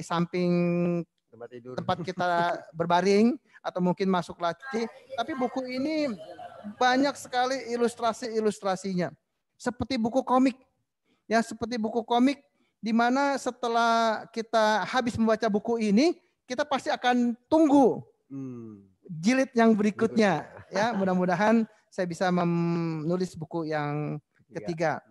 samping tempat kita berbaring atau mungkin masuk laci. Tapi buku ini banyak sekali ilustrasi-ilustrasinya. Seperti buku komik. Ya, seperti buku komik di mana setelah kita habis membaca buku ini, kita pasti akan tunggu jilid yang berikutnya. Ya, mudah-mudahan saya bisa menulis buku yang ketiga.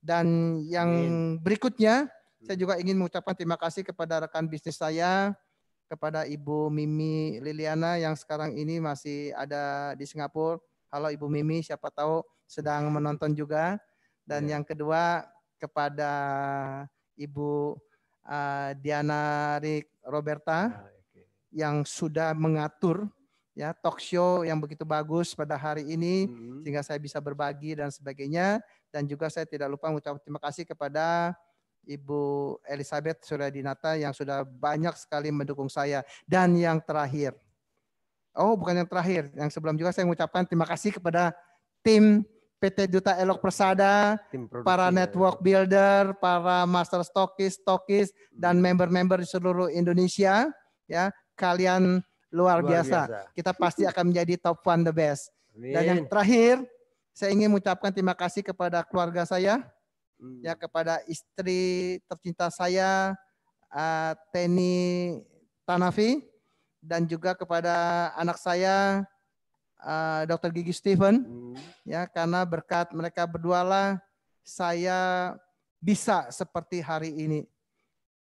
Dan yang berikutnya, saya juga ingin mengucapkan terima kasih kepada rekan bisnis saya, kepada Ibu Mimi Liliana yang sekarang ini masih ada di Singapura. Halo Ibu Mimi, siapa tahu sedang menonton juga. Dan yang kedua kepada Ibu Diana Rik Roberta yang sudah mengatur ya talk show yang begitu bagus pada hari ini sehingga saya bisa berbagi dan sebagainya. Dan juga saya tidak lupa mengucapkan terima kasih kepada Ibu Elizabeth Suryadinata yang sudah banyak sekali mendukung saya. Dan yang terakhir, bukan yang terakhir, yang sebelum juga saya mengucapkan terima kasih kepada tim PT Duta Elok Persada, para network builder, para master stokis, dan member-member di seluruh Indonesia. Ya, kalian luar biasa. Kita pasti akan menjadi top one the best. Dan yang terakhir, saya ingin mengucapkan terima kasih kepada keluarga saya, ya, kepada istri tercinta saya, Teni Tanafi, dan juga kepada anak saya, Dr. Gigi Stephen, ya, karena berkat mereka berdualah saya bisa seperti hari ini.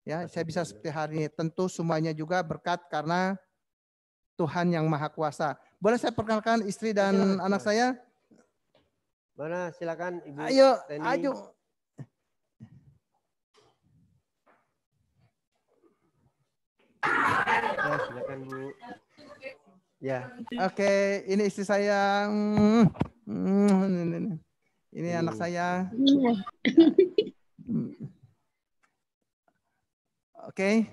Ya, saya bisa seperti hari ini. Tentu semuanya juga berkat karena Tuhan yang Maha Kuasa. Boleh saya perkenalkan istri dan anak saya? Mana, silakan Ibu. Ayo, Teni. ayo. Ya, silakan Bu. Ya. Oke, ini istri saya. Ini anak saya. Oke.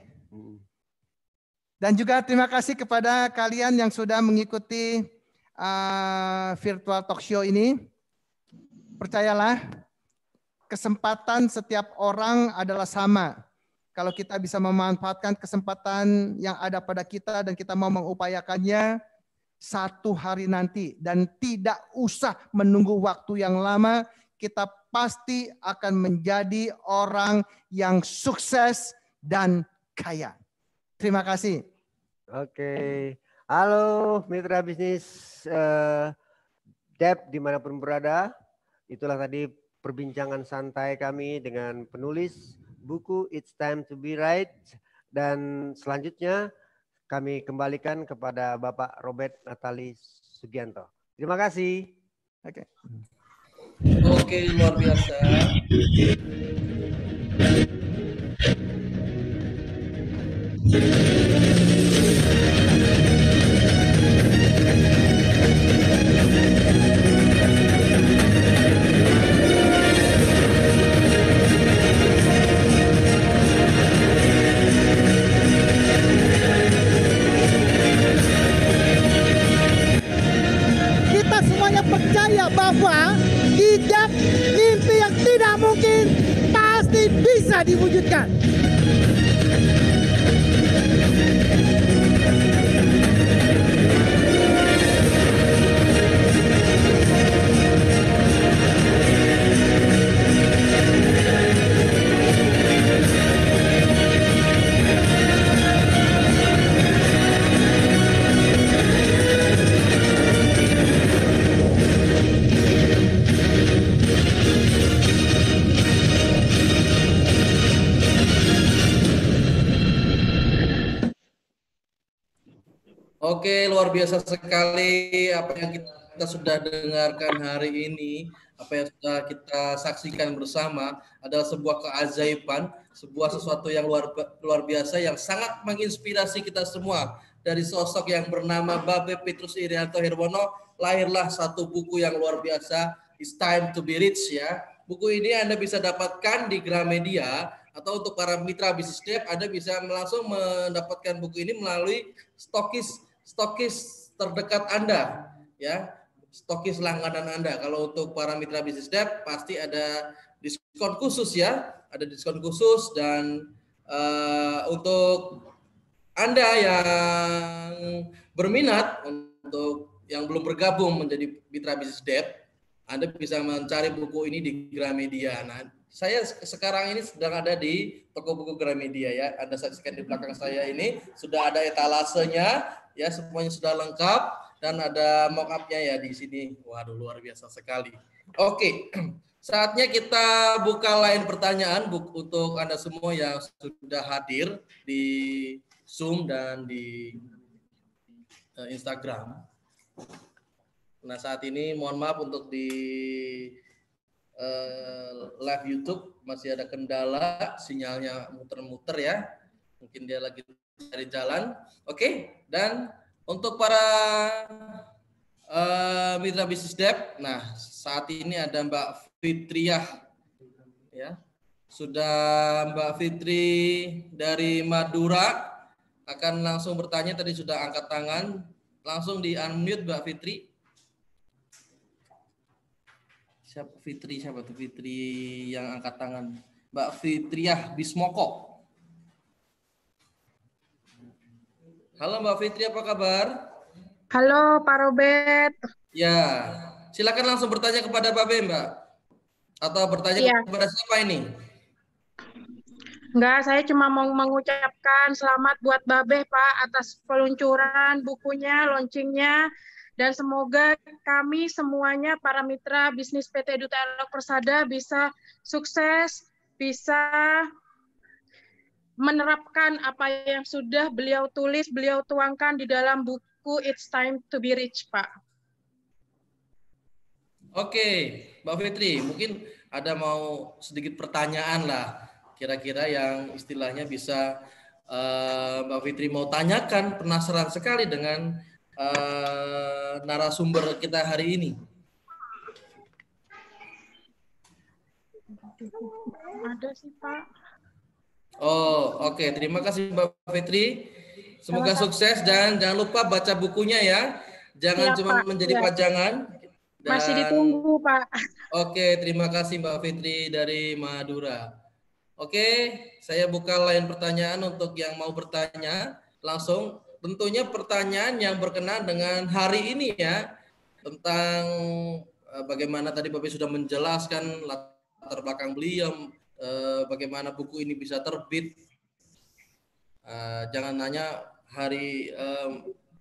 Dan juga terima kasih kepada kalian yang sudah mengikuti virtual talk show ini. Percayalah, kesempatan setiap orang adalah sama. kalau kita bisa memanfaatkan kesempatan yang ada pada kita dan kita mau mengupayakannya, satu hari nanti dan tidak usah menunggu waktu yang lama, kita pasti akan menjadi orang yang sukses dan kaya. Terima kasih. Oke. Halo mitra bisnis Dep dimanapun berada. Itulah tadi perbincangan santai kami dengan penulis buku It's Time to Be Right. Dan selanjutnya kami kembalikan kepada Bapak Robert Natali Sugianto. Terima kasih. Oke. Oke, luar biasa. Kita semuanya percaya bahwa tidak mimpi yang tidak mungkin pasti bisa diwujudkan. Oke, luar biasa sekali apa yang kita sudah dengarkan hari ini, apa yang sudah kita saksikan bersama adalah sebuah keajaiban, sebuah sesuatu yang luar biasa yang sangat menginspirasi kita semua. Dari sosok yang bernama Babe Petrus Irianto Herwono, lahirlah satu buku yang luar biasa, It's Time to Be Rich ya. Buku ini Anda bisa dapatkan di Gramedia, atau untuk para mitra bisnis Dep, Anda bisa langsung mendapatkan buku ini melalui stokis terdekat Anda, ya, stokis langganan Anda. Kalau untuk para mitra bisnis Dep pasti ada diskon khusus ya, ada diskon khusus. Dan untuk Anda yang berminat untuk yang belum bergabung menjadi mitra bisnis Dep, Anda bisa mencari buku ini di Gramedia. Nah, saya sekarang ini sedang ada di toko buku Gramedia ya. Anda saksikan di belakang saya ini sudah ada etalasenya ya, semuanya sudah lengkap dan ada mock-up-nya ya di sini. Waduh, luar biasa sekali. Oke, saatnya kita buka line pertanyaan untuk Anda semua yang sudah hadir di Zoom dan di Instagram. Nah, saat ini mohon maaf untuk di live YouTube masih ada kendala, sinyalnya muter-muter ya. Mungkin dia lagi cari jalan. Oke, dan untuk para mitra bisnis Dep, nah saat ini ada Mbak Fitriah ya. Sudah Mbak Fitri dari Madura akan langsung bertanya, tadi sudah angkat tangan. Langsung di unmute Mbak Fitri. Siapa tuh Fitri yang angkat tangan? Mbak Fitriah Bismoko. Halo Mbak Fitri, apa kabar? Halo Pak Robert. Ya, silakan langsung bertanya kepada Babe, Mbak. Atau bertanya kepada siapa ini? Enggak, saya cuma mau mengucapkan selamat buat Babe Pak atas peluncuran bukunya, launchingnya. Dan semoga kami semuanya para mitra bisnis PT Duta Elok Persada bisa sukses, bisa menerapkan apa yang sudah beliau tulis, beliau tuangkan di dalam buku It's Time to Be Rich, Pak. Oke, Mbak Fitri, mungkin ada mau sedikit pertanyaan lah, kira-kira yang istilahnya bisa Mbak Fitri mau tanyakan, penasaran sekali dengan narasumber kita hari ini. Ada sih Pak. Oh, oke. Terima kasih Mbak Fitri. Semoga sukses dan jangan lupa baca bukunya ya. Jangan cuma Pak, menjadi pajangan. Dan, masih ditunggu Pak. Oke, terima kasih Mbak Fitri dari Madura. Oke, saya buka line pertanyaan untuk yang mau bertanya. Langsung tentunya pertanyaan yang berkenaan dengan hari ini ya. Tentang bagaimana tadi Bapak sudah menjelaskan latar belakang beliau, bagaimana buku ini bisa terbit. Jangan nanya hari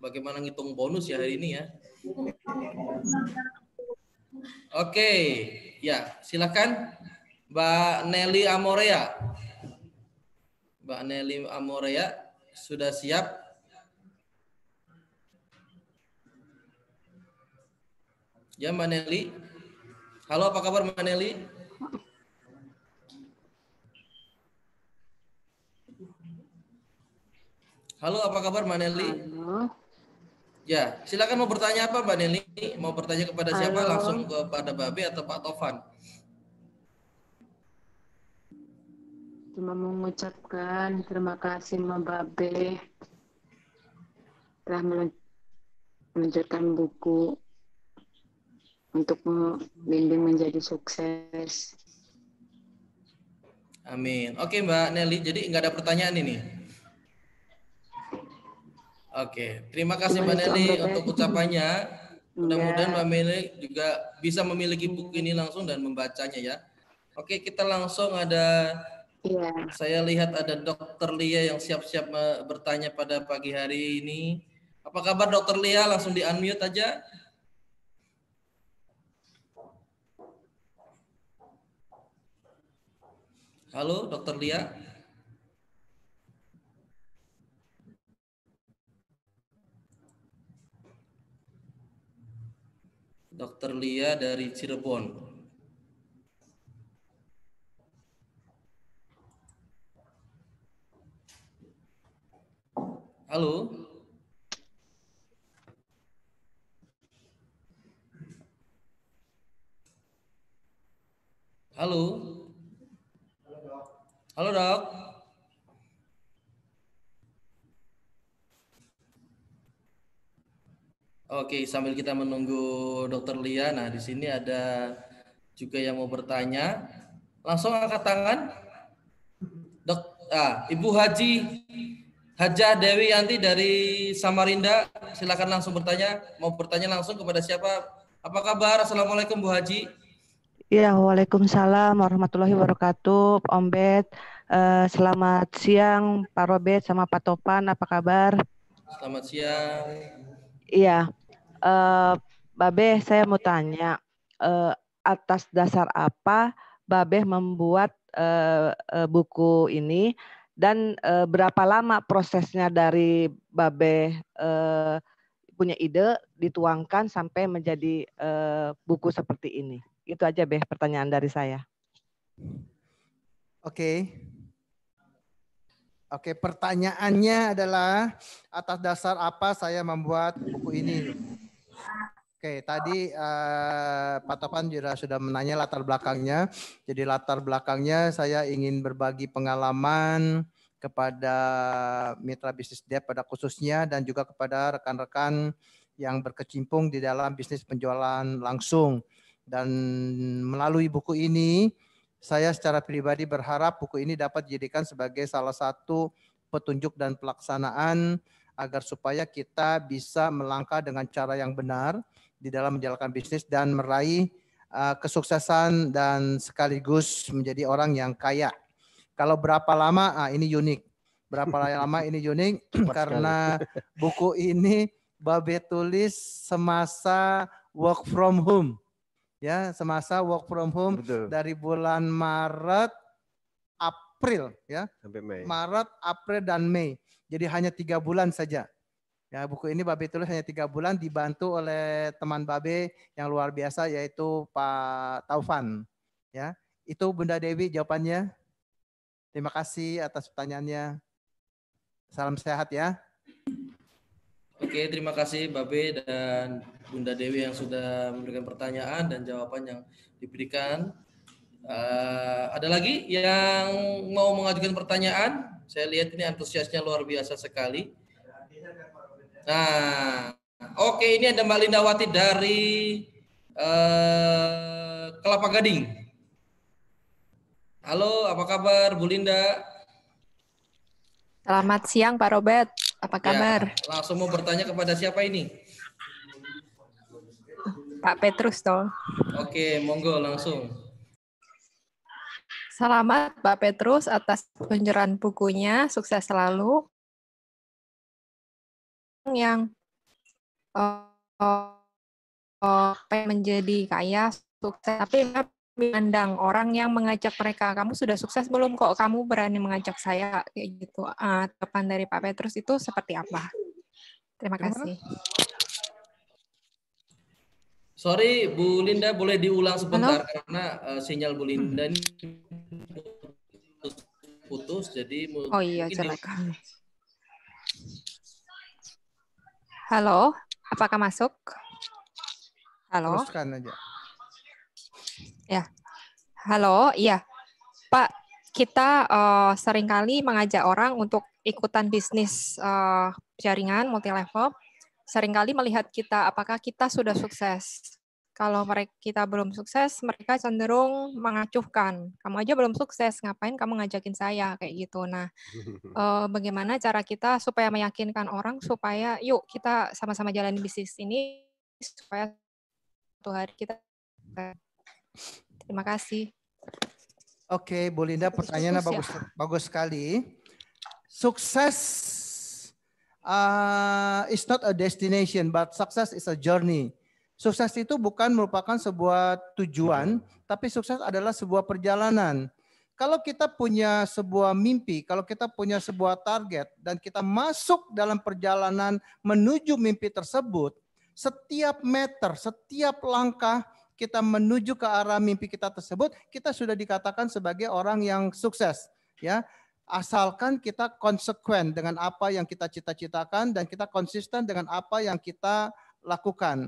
bagaimana ngitung bonus ya hari ini ya. Oke, ya silakan Mbak Nelly Amorea. Mbak Nelly Amorea sudah siap? Ya Mbak Nelly. Halo, apa kabar Mbak Nelly? Halo, apa kabar Mbak Nelly? Halo. Ya, silakan mau bertanya apa Mbak Nelly? Mau bertanya kepada siapa? Halo. Langsung kepada Babe atau Pak Tovan? Cuma mengucapkan terima kasih Mbak Babe telah meluncurkan buku untuk membimbing menjadi sukses. Amin. Oke Mbak Nelly, jadi nggak ada pertanyaan ini. Oke, terima kasih Mbak Nelly untuk ucapannya. Mudah-mudahan Mbak Nelly juga bisa memiliki buku ini langsung dan membacanya ya. Oke, kita langsung ada. Saya lihat ada Dr. Lia yang siap-siap bertanya pada pagi hari ini. Apa kabar Dr. Lia? Langsung di unmute aja. Halo Dr. Lia. Dr. Lia dari Cirebon. Halo. Halo. Halo Dok. Oke, sambil kita menunggu Dr. Lia. Nah, di sini ada juga yang mau bertanya. Langsung angkat tangan. Ibu Hajah Dewi Yanti dari Samarinda, silakan langsung bertanya. Mau bertanya langsung kepada siapa? Apa kabar? Assalamualaikum Bu Haji. Ya, waalaikumsalam warahmatullahi wabarakatuh. Om Bet, selamat siang Pak Robert sama Pak Topan. Apa kabar? Selamat siang. Iya, Babe, saya mau tanya, atas dasar apa Babe membuat buku ini? Dan berapa lama prosesnya dari Babe punya ide dituangkan sampai menjadi buku seperti ini? Itu aja Beh pertanyaan dari saya. Oke, pertanyaannya adalah atas dasar apa saya membuat buku ini? Oke, tadi Pak Topan juga sudah menanya latar belakangnya. Jadi latar belakangnya saya ingin berbagi pengalaman kepada mitra bisnis Dev pada khususnya dan juga kepada rekan-rekan yang berkecimpung di dalam bisnis penjualan langsung. Dan melalui buku ini, saya secara pribadi berharap buku ini dapat dijadikan sebagai salah satu petunjuk dan pelaksanaan agar supaya kita bisa melangkah dengan cara yang benar di dalam menjalankan bisnis dan meraih kesuksesan dan sekaligus menjadi orang yang kaya. Kalau berapa lama, ini unik. Berapa lama ini unik karena buku ini Babe tulis semasa work from home. Ya, semasa work from home. Betul. Dari bulan Maret, April ya. Sampai Mei. Maret, April dan Mei. Jadi hanya 3 bulan saja. Ya, buku ini Babe tulis hanya 3 bulan dibantu oleh teman Babe yang luar biasa yaitu Pak Taufan. Ya, itu Bunda Dewi jawabannya. Terima kasih atas pertanyaannya. Salam sehat ya. Oke, terima kasih Babe dan Bunda Dewi yang sudah memberikan pertanyaan dan jawaban yang diberikan. Ada lagi yang mau mengajukan pertanyaan? Saya lihat ini antusiasnya luar biasa sekali. Nah, oke, ini ada Mbak Lindawati dari Kelapa Gading. Halo, apa kabar Bu Linda? Selamat siang Pak Robert, apa kabar? Ya, langsung mau bertanya kepada siapa ini? Pak Petrus toh. Oke, monggo langsung. Selamat Pak Petrus atas pencerahan bukunya, sukses selalu. Yang pengen menjadi kaya, sukses, tapi memandang orang yang mengajak mereka, kamu sudah sukses belum kok kamu berani mengajak saya, kayak gitu. Tanggapan dari Pak Petrus itu seperti apa? Terima kasih. Sorry Bu Linda, boleh diulang sebentar karena sinyal Bu Linda ini putus, jadi oh iya jelek. Halo, apakah masuk? Halo. Teruskan aja. Ya, halo, iya, Pak. Kita seringkali mengajak orang untuk ikutan bisnis jaringan multi-level. Seringkali melihat kita, apakah kita sudah sukses. Kalau kita belum sukses, mereka cenderung mengacuhkan. Kamu aja belum sukses, ngapain kamu ngajakin saya, kayak gitu. Nah, bagaimana cara kita supaya meyakinkan orang supaya yuk kita sama-sama jalani bisnis ini supaya suatu hari kita. Terima kasih. Oke, Bu Linda, pertanyaannya bagus sekali. Sukses is not a destination, but success is a journey. Sukses itu bukan merupakan sebuah tujuan, tapi sukses adalah sebuah perjalanan. Kalau kita punya sebuah mimpi, kalau kita punya sebuah target, dan kita masuk dalam perjalanan menuju mimpi tersebut, setiap meter, setiap langkah kita menuju ke arah mimpi kita tersebut, kita sudah dikatakan sebagai orang yang sukses. Ya, asalkan kita konsekuen dengan apa yang kita cita-citakan dan kita konsisten dengan apa yang kita lakukan.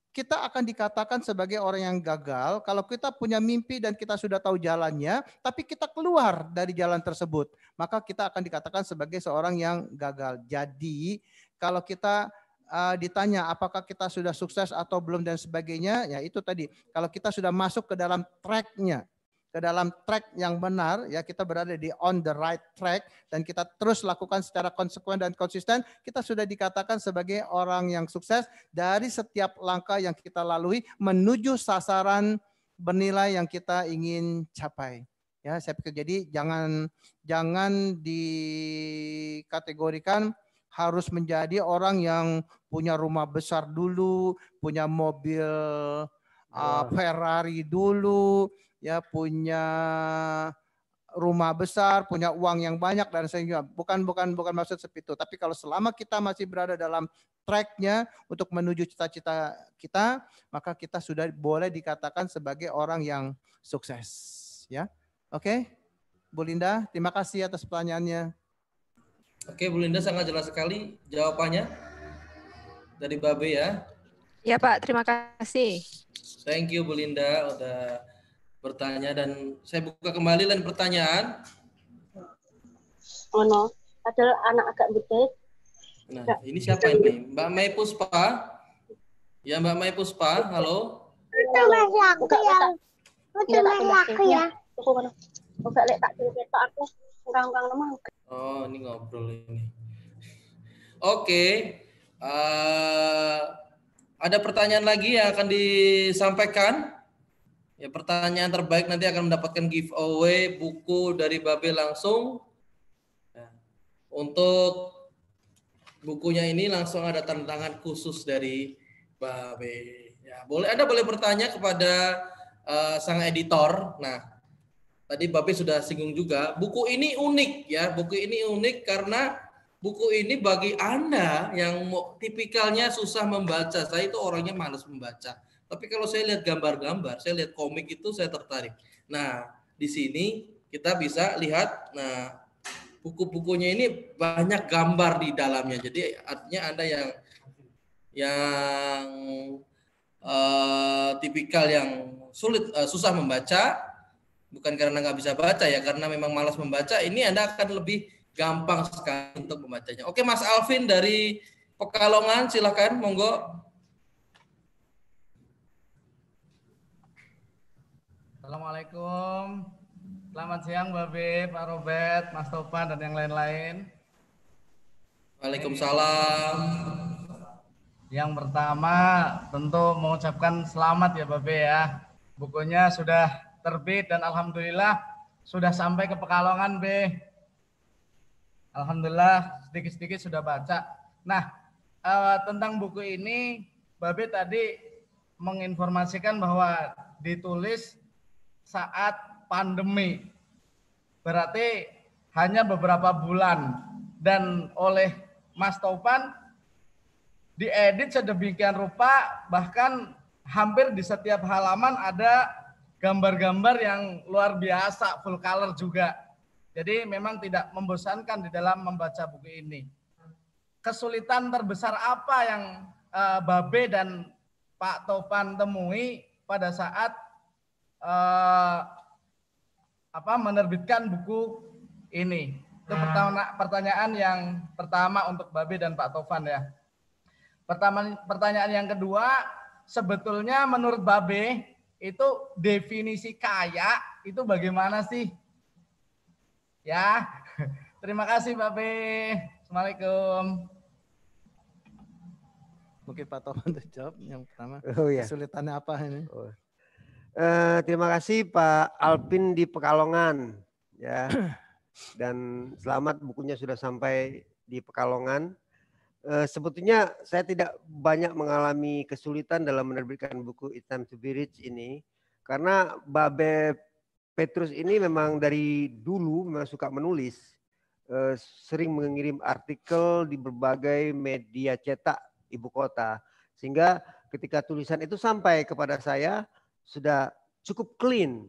Kita akan dikatakan sebagai orang yang gagal kalau kita punya mimpi dan kita sudah tahu jalannya, tapi kita keluar dari jalan tersebut, maka kita akan dikatakan sebagai seorang yang gagal. Jadi kalau kita ditanya apakah kita sudah sukses atau belum dan sebagainya, ya itu tadi. Kalau kita sudah masuk ke dalam track-nya, ke dalam track yang benar, ya kita berada di on the right track dan kita terus lakukan secara konsekuen dan konsisten, kita sudah dikatakan sebagai orang yang sukses dari setiap langkah yang kita lalui menuju sasaran bernilai yang kita ingin capai. Ya, saya pikir jadi jangan dikategorikan harus menjadi orang yang punya rumah besar dulu, punya mobil Ferrari dulu, ya punya rumah besar, punya uang yang banyak dan sehingga bukan maksud seperti itu. Tapi kalau selama kita masih berada dalam track-nya untuk menuju cita-cita kita, maka kita sudah boleh dikatakan sebagai orang yang sukses. Ya, oke, Bu Linda, terima kasih atas pertanyaannya. Oke, Bu Linda sangat jelas sekali jawabannya dari Babe ya. Ya Pak, terima kasih. Thank you Bu Linda udah bertanya dan saya buka kembali lain pertanyaan. Oh no, padahal anak agak gede. Nah, ini siapa ini? Mbak Mai Puspa. Ya Mbak Mai Puspa, halo. Itu masih aku ya. Itu masih aku ya. Enggak lek tak cerita aku ngurang-ngurang lemah. Oh, ini ngobrol ini. Oke. Ada pertanyaan lagi yang akan disampaikan? Ya, pertanyaan terbaik nanti akan mendapatkan giveaway buku dari Babe langsung. Nah, untuk bukunya ini langsung ada tanda tangan khusus dari Babe. Ya, boleh bertanya kepada sang editor. Nah, tadi Babe sudah singgung juga, buku ini unik ya. Buku ini unik karena buku ini bagi Anda yang tipikalnya susah membaca. Saya itu orangnya malas membaca. Tapi kalau saya lihat gambar-gambar, saya lihat komik itu saya tertarik. Nah, di sini kita bisa lihat, nah buku-bukunya ini banyak gambar di dalamnya. Jadi artinya Anda yang tipikal yang susah membaca, bukan karena nggak bisa baca ya, karena memang malas membaca, ini Anda akan lebih gampang sekali untuk membacanya. Oke, Mas Alvin dari Pekalongan, silakan, monggo. Assalamualaikum. Selamat siang Mbak Be, Pak Robert, Mas Topan, dan yang lain-lain. Waalaikumsalam. Yang pertama tentu mengucapkan selamat ya Mbak Be ya. Bukunya sudah terbit dan alhamdulillah sudah sampai ke Pekalongan Be. Alhamdulillah sedikit-sedikit sudah baca. Nah, tentang buku ini Mbak Be tadi menginformasikan bahwa ditulis saat pandemi. Berarti hanya beberapa bulan dan oleh Mas Topan diedit sedemikian rupa, bahkan hampir di setiap halaman ada gambar-gambar yang luar biasa, full color juga. Jadi memang tidak membosankan di dalam membaca buku ini. Kesulitan terbesar apa yang Babe dan Pak Topan temui pada saat menerbitkan buku ini? Itu pertanyaan yang pertama untuk Babe dan Pak Topan ya. Pertanyaan yang kedua, sebetulnya menurut Babe itu definisi kaya itu bagaimana sih? Ya, terima kasih Babe. Assalamualaikum. Mungkin Pak Topan untuk jawab yang pertama. Kesulitannya apa ini? Terima kasih Pak Alpin di Pekalongan ya. Dan selamat bukunya sudah sampai di Pekalongan. Sebetulnya saya tidak banyak mengalami kesulitan dalam menerbitkan buku It's Time to Be Rich ini karena Babe Petrus ini memang dari dulu memang suka menulis, sering mengirim artikel di berbagai media cetak ibu kota, sehingga ketika tulisan itu sampai kepada saya sudah cukup clean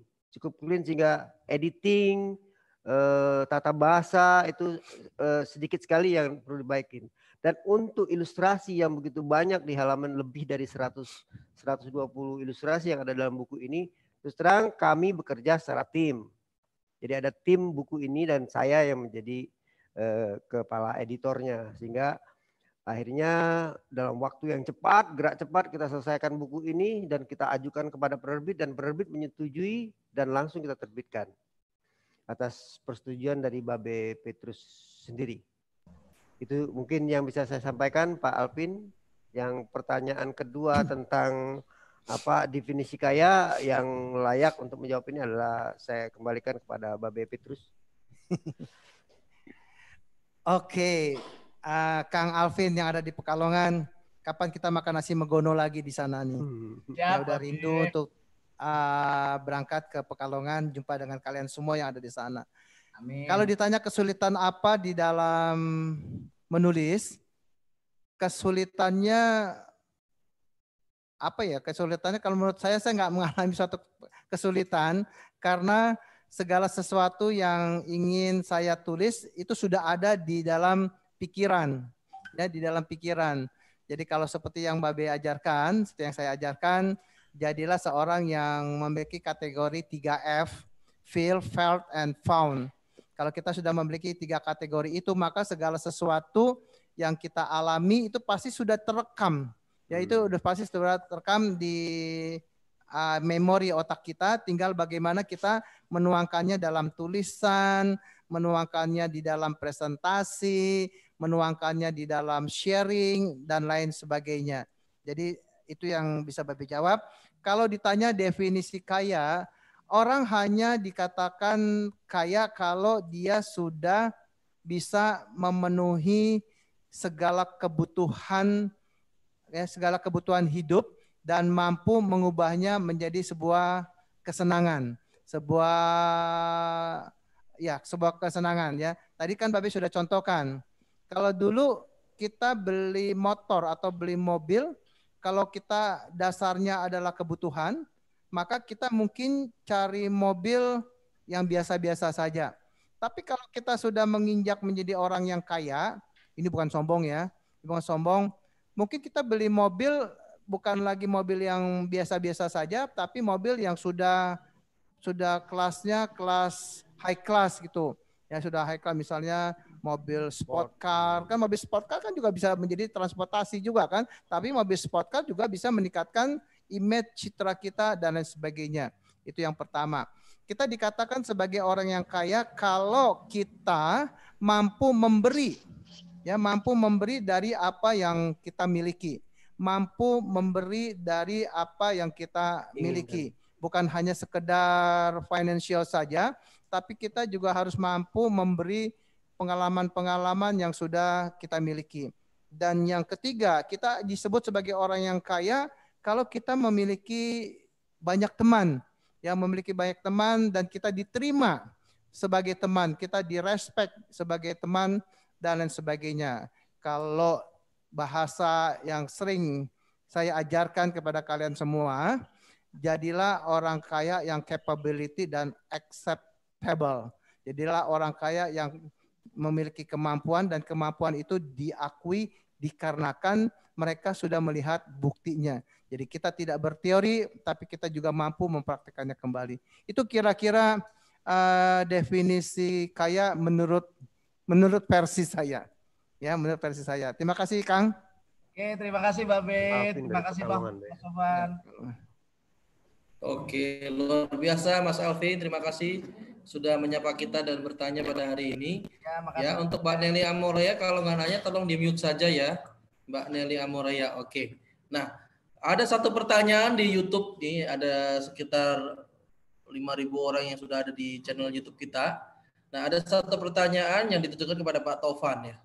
sehingga editing, tata bahasa itu sedikit sekali yang perlu dibaikin. Dan untuk ilustrasi yang begitu banyak di halaman lebih dari 120 ilustrasi yang ada dalam buku ini, terus terang kami bekerja secara tim. Jadi ada tim buku ini dan saya yang menjadi kepala editornya. Sehingga akhirnya dalam waktu yang cepat, gerak cepat kita selesaikan buku ini dan kita ajukan kepada penerbit dan penerbit menyetujui dan langsung kita terbitkan. Atas persetujuan dari Babe Petrus sendiri. Itu mungkin yang bisa saya sampaikan Pak Alpin. Yang pertanyaan kedua tentang apa definisi kaya, yang layak untuk menjawab ini adalah saya kembalikan kepada Babe Petrus. Oke, Kang Alvin yang ada di Pekalongan, kapan kita makan nasi megono lagi di sana nih? Ya udah rindu untuk berangkat ke Pekalongan, jumpa dengan kalian semua yang ada di sana. Amin. Kalau ditanya kesulitan apa di dalam menulis, kesulitannya apa ya? Kesulitannya kalau menurut saya nggak mengalami suatu kesulitan karena segala sesuatu yang ingin saya tulis itu sudah ada di dalam pikiran, ya di dalam pikiran. Jadi kalau seperti yang Babe ajarkan, seperti yang saya ajarkan, jadilah seorang yang memiliki kategori 3F, feel, felt, and found. Kalau kita sudah memiliki 3 kategori itu, maka segala sesuatu yang kita alami itu pasti sudah terekam. Ya itu sudah pasti sudah terekam di memori otak kita, tinggal bagaimana kita menuangkannya dalam tulisan, menuangkannya di dalam presentasi, menuangkannya di dalam sharing, dan lain sebagainya. Jadi itu yang bisa Babe jawab. Kalau ditanya definisi kaya, orang hanya dikatakan kaya kalau dia sudah bisa memenuhi segala kebutuhan, ya, segala kebutuhan hidup dan mampu mengubahnya menjadi sebuah kesenangan, sebuah kesenangan ya. Tadi kan Babe sudah contohkan. Kalau dulu kita beli motor atau beli mobil, kalau kita dasarnya adalah kebutuhan, maka kita mungkin cari mobil yang biasa-biasa saja. Tapi kalau kita sudah menginjak menjadi orang yang kaya, ini bukan sombong ya, bukan sombong, mungkin kita beli mobil bukan lagi mobil yang biasa-biasa saja, tapi mobil yang sudah kelasnya kelas high class gitu. Ya sudah high class, misalnya mobil sport car. Kan mobil sport car kan juga bisa menjadi transportasi juga kan, tapi mobil sport car juga bisa meningkatkan image citra kita dan lain sebagainya. Itu yang pertama. Kita dikatakan sebagai orang yang kaya kalau kita mampu memberi, ya, mampu memberi dari apa yang kita miliki, mampu memberi dari apa yang kita miliki, bukan hanya sekedar financial saja, tapi kita juga harus mampu memberi pengalaman-pengalaman yang sudah kita miliki. Dan yang ketiga, kita disebut sebagai orang yang kaya kalau kita memiliki banyak teman, yang memiliki banyak teman dan kita diterima sebagai teman, kita direspek sebagai teman dan lain sebagainya. Kalau bahasa yang sering saya ajarkan kepada kalian semua, jadilah orang kaya yang capability dan acceptable. Jadilah orang kaya yang memiliki kemampuan dan kemampuan itu diakui dikarenakan mereka sudah melihat buktinya. Jadi kita tidak berteori, tapi kita juga mampu mempraktikannya kembali. Itu kira-kira definisi kaya menurut versi saya. Ya, menurut versi saya. Terima kasih, Kang. Oke, terima kasih, Babe. Terima kasih, Bang Sofan. Oke, luar biasa, Mas Alvin. Terima kasih sudah menyapa kita dan bertanya pada hari ini. Ya, untuk Mbak Nelly Amoraya, kalau nggak nanya, tolong di-mute saja ya, Mbak Nelly Amoraya. Oke. Nah, ada satu pertanyaan di YouTube nih, ada sekitar 5.000 orang yang sudah ada di channel YouTube kita. Nah, ada satu pertanyaan yang ditujukan kepada Pak Taufan ya.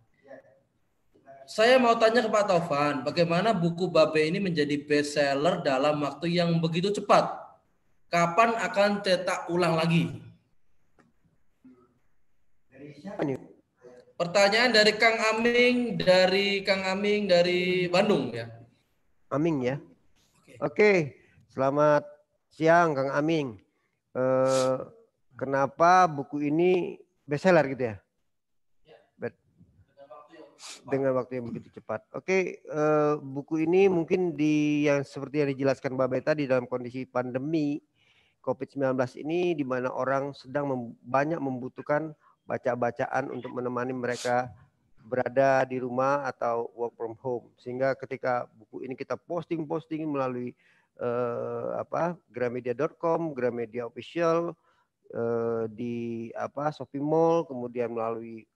Saya mau tanya ke Pak Taufan, bagaimana buku Babe ini menjadi bestseller dalam waktu yang begitu cepat? Kapan akan cetak ulang lagi? Pertanyaan dari Kang Aming dari Bandung ya. Aming ya. Oke, selamat siang Kang Aming. Kenapa buku ini bestseller gitu ya? Dengan waktu yang begitu cepat. Oke, buku ini mungkin yang seperti yang dijelaskan Mbak Beta di dalam kondisi pandemi COVID-19 ini, di mana orang sedang banyak membutuhkan baca-bacaan untuk menemani mereka berada di rumah atau work from home, sehingga ketika buku ini kita posting melalui gramedia.com, Gramedia Official, di Shopee Mall, kemudian melalui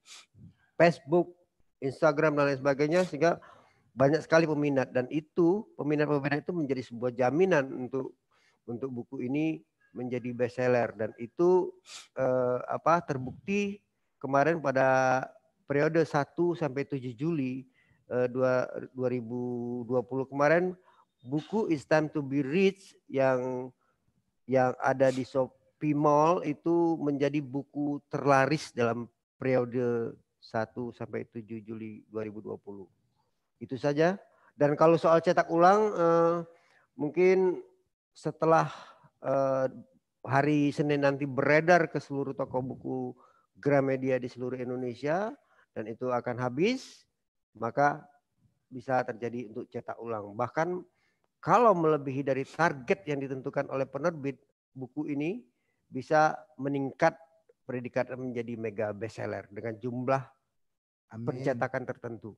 Facebook, Instagram dan lain sebagainya, sehingga banyak sekali peminat, dan itu peminat itu menjadi sebuah jaminan untuk buku ini menjadi bestseller, dan itu terbukti kemarin pada periode 1 sampai 7 Juli 2020 kemarin, buku It's Time to Be Rich yang ada di Shopee Mall itu menjadi buku terlaris dalam periode 1 sampai 7 Juli 2020. Itu saja. Dan kalau soal cetak ulang, mungkin setelah hari Senin nanti beredar ke seluruh toko buku Gramedia di seluruh Indonesia, dan itu akan habis, maka bisa terjadi untuk cetak ulang. Bahkan kalau melebihi dari target yang ditentukan oleh penerbit, buku ini bisa meningkat predikat menjadi mega bestseller dengan jumlah pencetakan tertentu.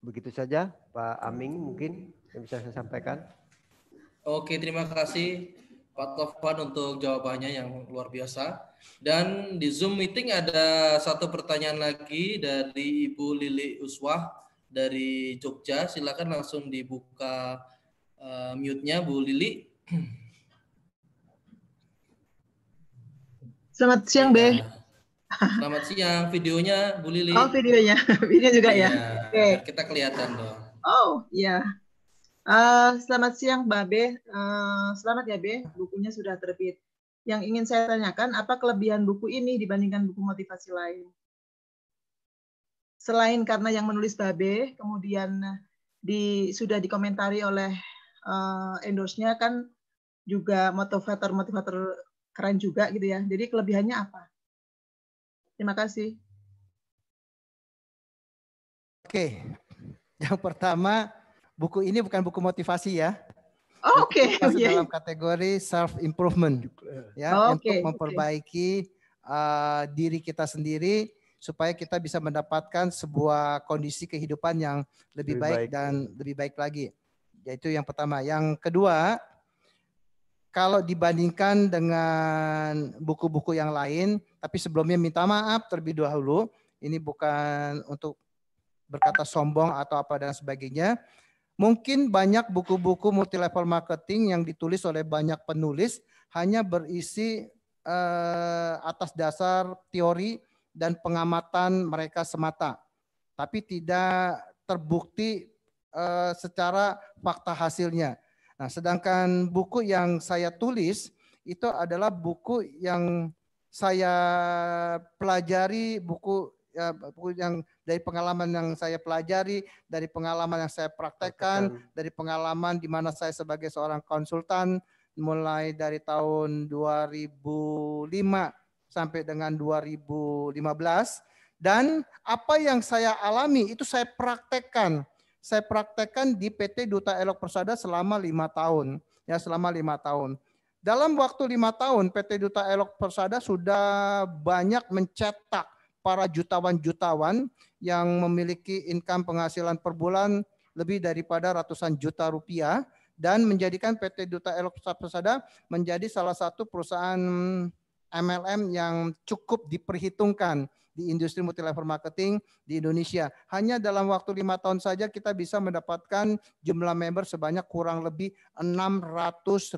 Begitu saja Pak Aming mungkin yang bisa saya sampaikan. Oke, terima kasih Pak Taufan untuk jawabannya yang luar biasa. Dan di Zoom meeting ada satu pertanyaan lagi dari Ibu Lili Uswah dari Jogja. Silakan langsung dibuka mute-nya Bu Lili. Selamat siang, Be. Selamat siang. Videonya Bu Lili. Oh, videonya. Video juga ya. Oke. Kita kelihatan dong. Oh, iya. Selamat siang, Babe. Selamat ya, Be. Bukunya sudah terbit. Yang ingin saya tanyakan, apa kelebihan buku ini dibandingkan buku motivasi lain? Selain karena yang menulis Babe, kemudian sudah dikomentari oleh endorse-nya kan juga motivator keren juga gitu ya. Jadi kelebihannya apa? Terima kasih. Oke. Yang pertama, buku ini bukan buku motivasi ya. Oh, oke. Masuk dalam kategori self improvement ya, untuk memperbaiki diri kita sendiri supaya kita bisa mendapatkan sebuah kondisi kehidupan yang lebih baik dan lebih baik lagi. Yaitu yang pertama. Yang kedua, kalau dibandingkan dengan buku-buku yang lain, tapi sebelumnya minta maaf terlebih dahulu, ini bukan untuk berkata sombong atau apa dan sebagainya. Mungkin banyak buku-buku multi level marketing yang ditulis oleh banyak penulis hanya berisi atas dasar teori dan pengamatan mereka semata, tapi tidak terbukti secara fakta hasilnya. Nah, sedangkan buku yang saya tulis itu adalah buku yang saya pelajari, buku yang dari pengalaman yang saya pelajari, dari pengalaman yang saya praktekkan, dari pengalaman di mana saya sebagai seorang konsultan mulai dari tahun 2005 sampai dengan 2015, dan apa yang saya alami itu saya praktekkan. Saya praktekkan di PT Duta Elok Persada selama 5 tahun. Ya, selama 5 tahun. Dalam waktu 5 tahun PT Duta Elok Persada sudah banyak mencetak para jutawan-jutawan yang memiliki income penghasilan per bulan lebih daripada ratusan juta rupiah dan menjadikan PT Duta Elok Persada menjadi salah satu perusahaan MLM yang cukup diperhitungkan di industri multilevel marketing di Indonesia. Hanya dalam waktu 5 tahun saja kita bisa mendapatkan jumlah member sebanyak kurang lebih 600.000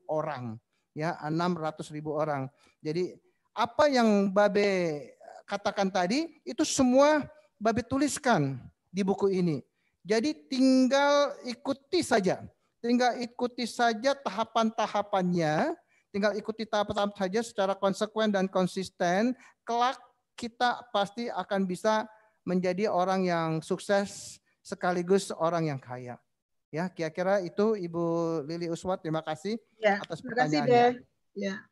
orang. Ya, 600.000 orang. Jadi apa yang Babe katakan tadi itu semua Babe tuliskan di buku ini. Jadi tinggal ikuti saja. Tinggal ikuti saja tahapan-tahapannya. Tinggal ikuti tahapan-tahapan saja secara konsekuen dan konsisten. Kelak kita pasti akan bisa menjadi orang yang sukses sekaligus orang yang kaya. Ya, kira-kira itu Ibu Lili Uswat. Terima kasih atas pertanyaannya. Ya.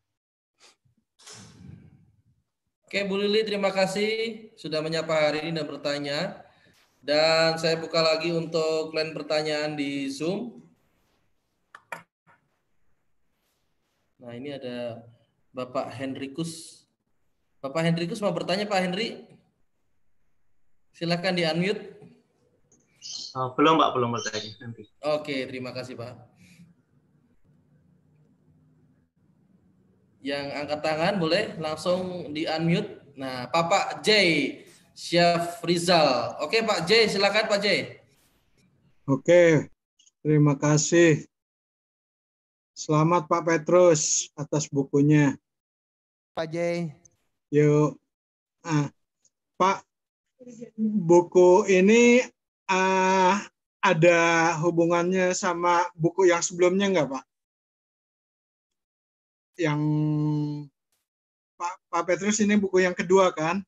Oke, Bu Lili, terima kasih sudah menyapa hari ini dan bertanya. Dan saya buka lagi untuk line pertanyaan di Zoom. Nah, ini ada Bapak Hendrikus. Bapak Hendrikus mau bertanya, Pak Henry? Silakan di-unmute. Oh, belum, Pak, belum bertanya nanti. Oke, terima kasih, Pak. Yang angkat tangan boleh langsung di-unmute. Nah, Bapak J. Syafrizal. Oke, Pak J, silakan Pak J. Oke, terima kasih. Selamat Pak Petrus atas bukunya. Pak J. Yuk. Pak, buku ini ada hubungannya sama buku yang sebelumnya nggak, Pak? Yang Pak Petrus ini buku yang kedua kan?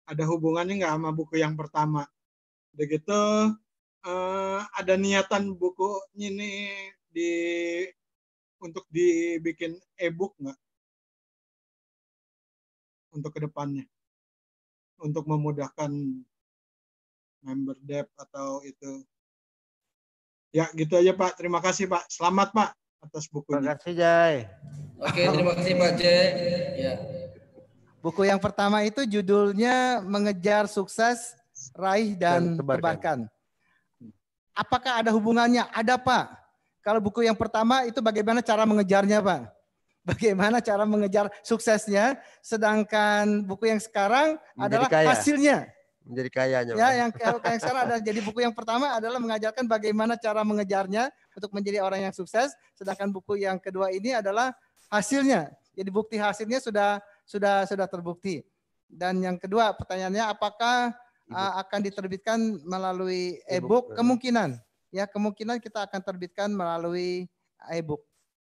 Ada hubungannya nggak sama buku yang pertama? Begitu ada niatan buku ini untuk dibikin e-book nggak? Untuk kedepannya, untuk memudahkan member debt atau itu. Ya gitu aja Pak. Terima kasih Pak. Selamat Pak atas bukunya. Terima kasih Jai. Oke, terima kasih Pak Jai. Ya. Buku yang pertama itu judulnya Mengejar Sukses, Raih dan Tebarkan. Apakah ada hubungannya? Ada Pak. Kalau buku yang pertama itu bagaimana cara mengejarnya Pak? Bagaimana cara mengejar suksesnya, sedangkan buku yang sekarang adalah hasilnya. Menjadi kayanya. Ya, yang sekarang ada. Jadi buku yang pertama adalah mengajarkan bagaimana cara mengejarnya untuk menjadi orang yang sukses, sedangkan buku yang kedua ini adalah hasilnya. Jadi bukti hasilnya sudah terbukti. Dan yang kedua pertanyaannya, apakah akan diterbitkan melalui e-book? Kemungkinan. Ya, kemungkinan kita akan terbitkan melalui e-book.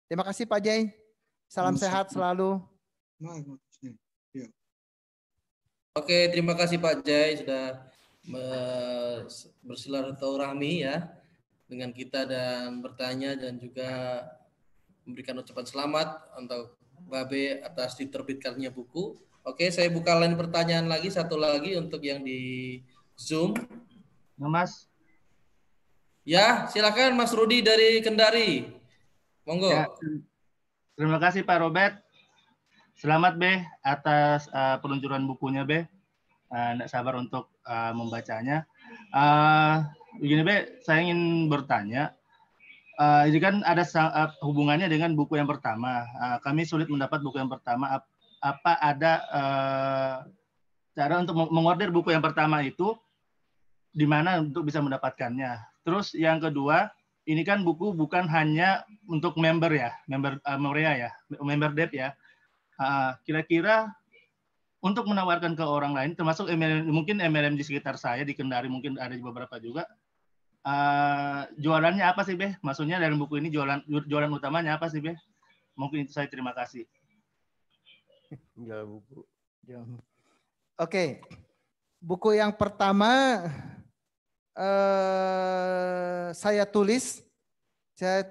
Terima kasih Pak Jai. Salam sehat selalu. Oke, terima kasih Pak Jai sudah bersilaturahmi ya dengan kita dan bertanya dan juga memberikan ucapan selamat untuk Babe atas diterbitkannya buku. Oke, saya buka line pertanyaan lagi, satu lagi untuk yang di Zoom. Mas. Ya, silakan Mas Rudi dari Kendari. Monggo. Ya, terima kasih Pak Robert. Selamat Be atas peluncuran bukunya Be. Nggak sabar untuk membacanya. Begini Be, saya ingin bertanya. Ini kan ada hubungannya dengan buku yang pertama. Kami sulit mendapat buku yang pertama. Apa ada cara untuk mengorder buku yang pertama itu di mana untuk bisa mendapatkannya? Terus yang kedua, ini kan buku bukan hanya untuk member ya, member Morea ya, member Debt ya. Kira-kira untuk menawarkan ke orang lain, termasuk mungkin MLM di sekitar saya di Kendari, mungkin ada beberapa juga. Jualannya apa sih, Beh? Maksudnya dalam buku ini jualan utamanya apa sih, Beh? Mungkin itu saya, terima kasih. Jual buku. Oke. Buku yang pertama saya tulis, saya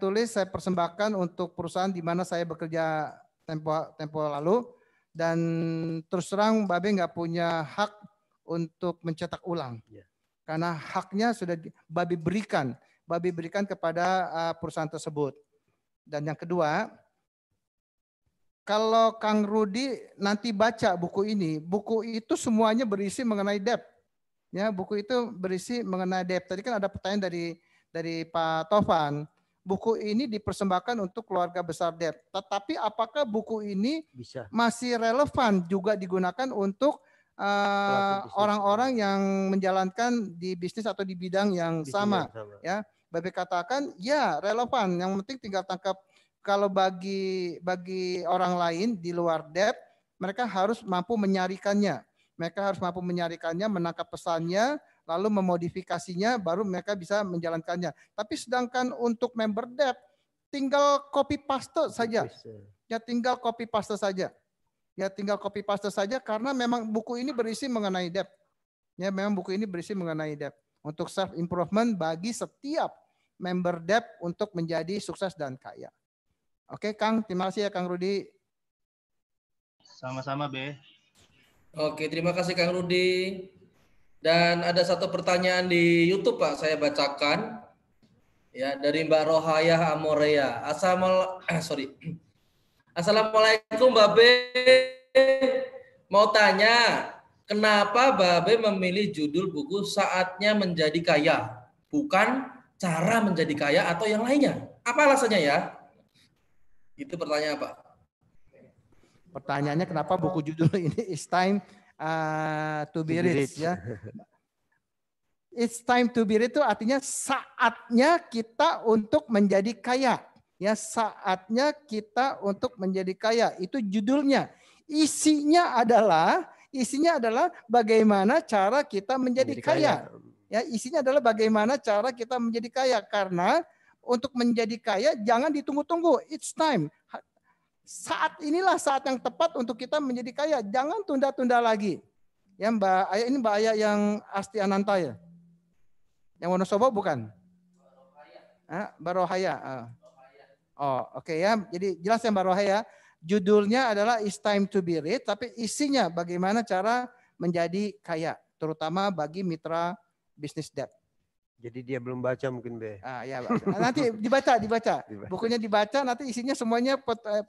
persembahkan untuk perusahaan di mana saya bekerja tempo lalu, dan terus terang Babe nggak punya hak untuk mencetak ulang. Karena haknya sudah Babe berikan kepada perusahaan tersebut. Dan yang kedua, kalau Kang Rudi nanti baca buku ini, buku itu semuanya berisi mengenai debt. Ya, buku itu berisi mengenai debt. Tadi kan ada pertanyaan dari Pak Tovan. Buku ini dipersembahkan untuk keluarga besar debt. Tetapi apakah buku ini masih relevan juga digunakan untuk orang-orang yang menjalankan di bisnis atau di bidang yang sama, ya. Babe katakan ya relevan. Yang penting tinggal tangkap. Kalau bagi orang lain di luar debt, mereka harus mampu menyarikannya. Mereka harus mampu menyarikannya, menangkap pesannya, lalu memodifikasinya, baru mereka bisa menjalankannya. Tapi sedangkan untuk member debt, tinggal copy paste saja. Ya tinggal copy paste saja. Ya tinggal copy paste saja karena memang buku ini berisi mengenai debt. Ya memang buku ini berisi mengenai debt. Untuk self improvement bagi setiap member debt untuk menjadi sukses dan kaya. Oke Kang, terima kasih ya Kang Rudi. Sama-sama Be. Oke, terima kasih Kang Rudi. Dan ada satu pertanyaan di YouTube Pak, saya bacakan. Ya, dari Mbak Rohaya Amorea. Assalamualaikum Babe. Mau tanya, kenapa Babe memilih judul buku Saatnya Menjadi Kaya, bukan Cara Menjadi Kaya atau yang lainnya? Apa alasannya ya? Itu pertanyaan Pak. Pertanyaannya kenapa buku judul ini It's Time to be Rich ya. It's time to be rich itu artinya saatnya kita untuk menjadi kaya. Ya, saatnya kita untuk menjadi kaya. Itu judulnya. Isinya adalah bagaimana cara kita menjadi kaya. Ya, isinya adalah bagaimana cara kita menjadi kaya, karena untuk menjadi kaya jangan ditunggu-tunggu. It's time. Saat inilah saat yang tepat untuk kita menjadi kaya. Jangan tunda-tunda lagi. Ya, Mbak Aya, ini Mbak Aya yang Asti Ananta ya? Yang Wonosobo bukan? Mbak Rohaya. Oh, oke ya. Jadi jelas ya Mbak Rohaya. Judulnya adalah It's Time to be Rich, tapi isinya bagaimana cara menjadi kaya, terutama bagi mitra bisnis debt. Jadi dia belum baca mungkin Be. Ya, nanti dibaca. Bukunya dibaca, nanti isinya semuanya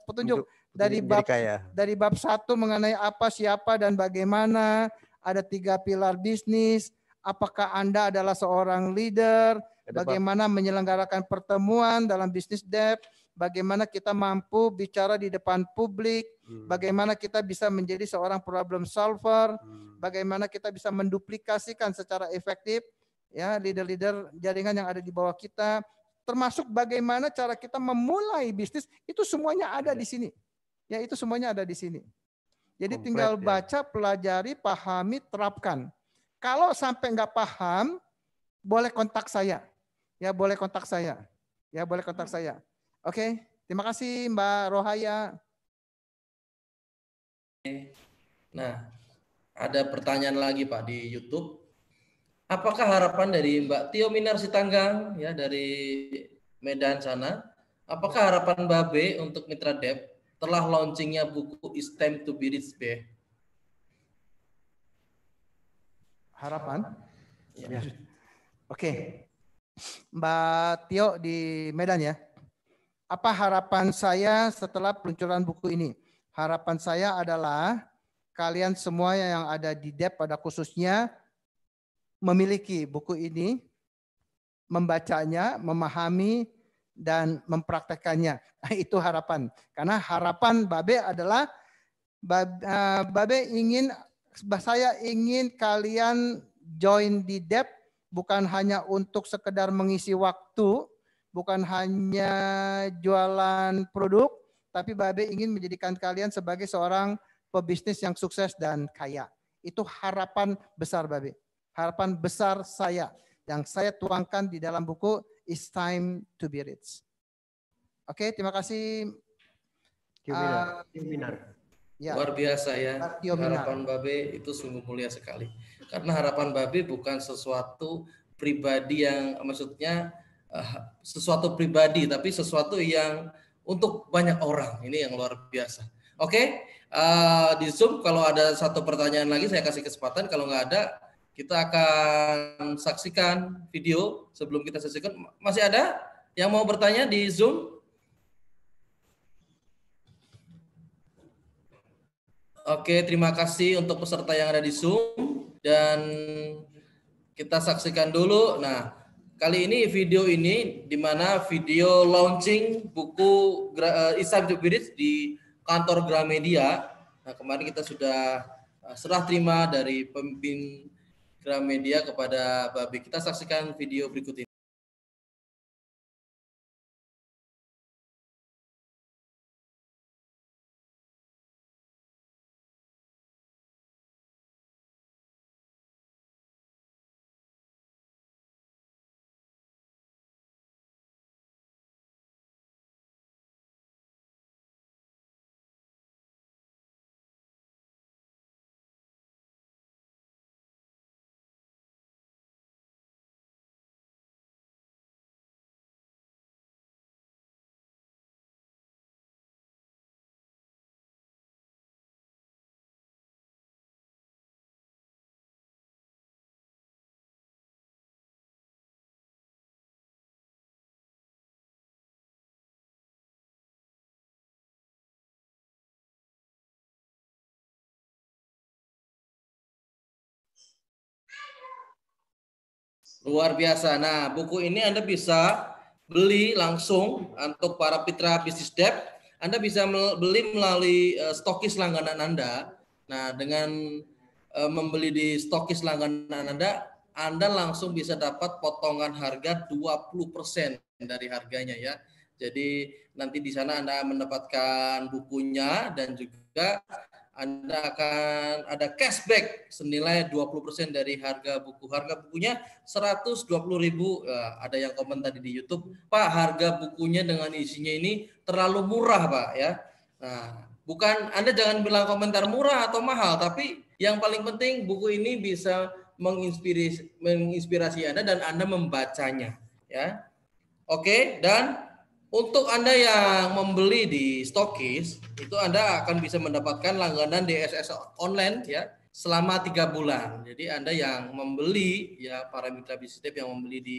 petunjuk dari bab 1 mengenai apa, siapa dan bagaimana. Ada 3 pilar bisnis. Apakah Anda adalah seorang leader? Bagaimana menyelenggarakan pertemuan dalam bisnis debt? Bagaimana kita mampu bicara di depan publik? Bagaimana kita bisa menjadi seorang problem solver? Bagaimana kita bisa menduplikasikan secara efektif ya leader-leader jaringan yang ada di bawah kita, termasuk bagaimana cara kita memulai bisnis, itu semuanya ada di sini. Ya, itu semuanya ada di sini. Jadi komplit, tinggal baca, pelajari, pahami, terapkan. Kalau sampai nggak paham, boleh kontak saya. Ya, boleh kontak saya. Ya, boleh kontak saya. Oke, terima kasih Mbak Rohaya. Nah, ada pertanyaan lagi Pak di YouTube. Apakah harapan dari Mbak Tio Minar Sitanggang ya dari Medan sana, apakah harapan Babe untuk mitra debt telah launchingnya buku It's Time to be Rich Be? Harapan? Ya. Oke. Mbak Tio di Medan ya. Apa harapan saya setelah peluncuran buku ini? Harapan saya adalah kalian semua yang ada di debt pada khususnya memiliki buku ini, membacanya, memahami, dan mempraktekannya. Itu harapan. Karena harapan Babe adalah saya ingin kalian join di DEP bukan hanya untuk sekedar mengisi waktu, bukan hanya jualan produk, tapi Babe ingin menjadikan kalian sebagai seorang pebisnis yang sukses dan kaya. Itu harapan besar Babe. Harapan besar saya yang saya tuangkan di dalam buku It's Time to Be Rich. Oke, terima kasih. Ya. Luar biasa ya. Harapan Babe itu sungguh mulia sekali. Karena harapan Babe bukan sesuatu pribadi yang maksudnya sesuatu pribadi, tapi sesuatu yang untuk banyak orang. Ini yang luar biasa. Oke, di Zoom kalau ada satu pertanyaan lagi saya kasih kesempatan. Kalau nggak ada, kita akan saksikan video sebelum kita saksikan. Masih ada yang mau bertanya di Zoom? Oke, terima kasih untuk peserta yang ada di Zoom dan kita saksikan dulu. Nah, kali ini video ini di mana video launching buku It's Time to Be Rich di kantor Gramedia. Nah, kemarin kita sudah serah terima dari pemimpin Gramedia kepada Babe. Kita saksikan video berikut ini. Luar biasa. Nah, buku ini Anda bisa beli langsung untuk para mitra bisnis DEP. Anda bisa beli melalui stokis langganan Anda. Nah, dengan membeli di stokis langganan Anda langsung bisa dapat potongan harga 20% dari harganya ya. Jadi nanti di sana Anda mendapatkan bukunya dan juga Anda akan ada cashback senilai 20% dari harga buku. Harga bukunya 120.000. Ada yang komen tadi di YouTube, Pak, harga bukunya dengan isinya ini terlalu murah, Pak ya. Nah, bukan, Anda jangan bilang komentar murah atau mahal, tapi yang paling penting buku ini bisa menginspirasi Anda dan Anda membacanya ya. Oke, dan untuk Anda yang membeli di stokis, itu Anda akan bisa mendapatkan langganan DSS online ya selama 3 bulan. Jadi Anda yang membeli ya, para mitra bisnis yang membeli di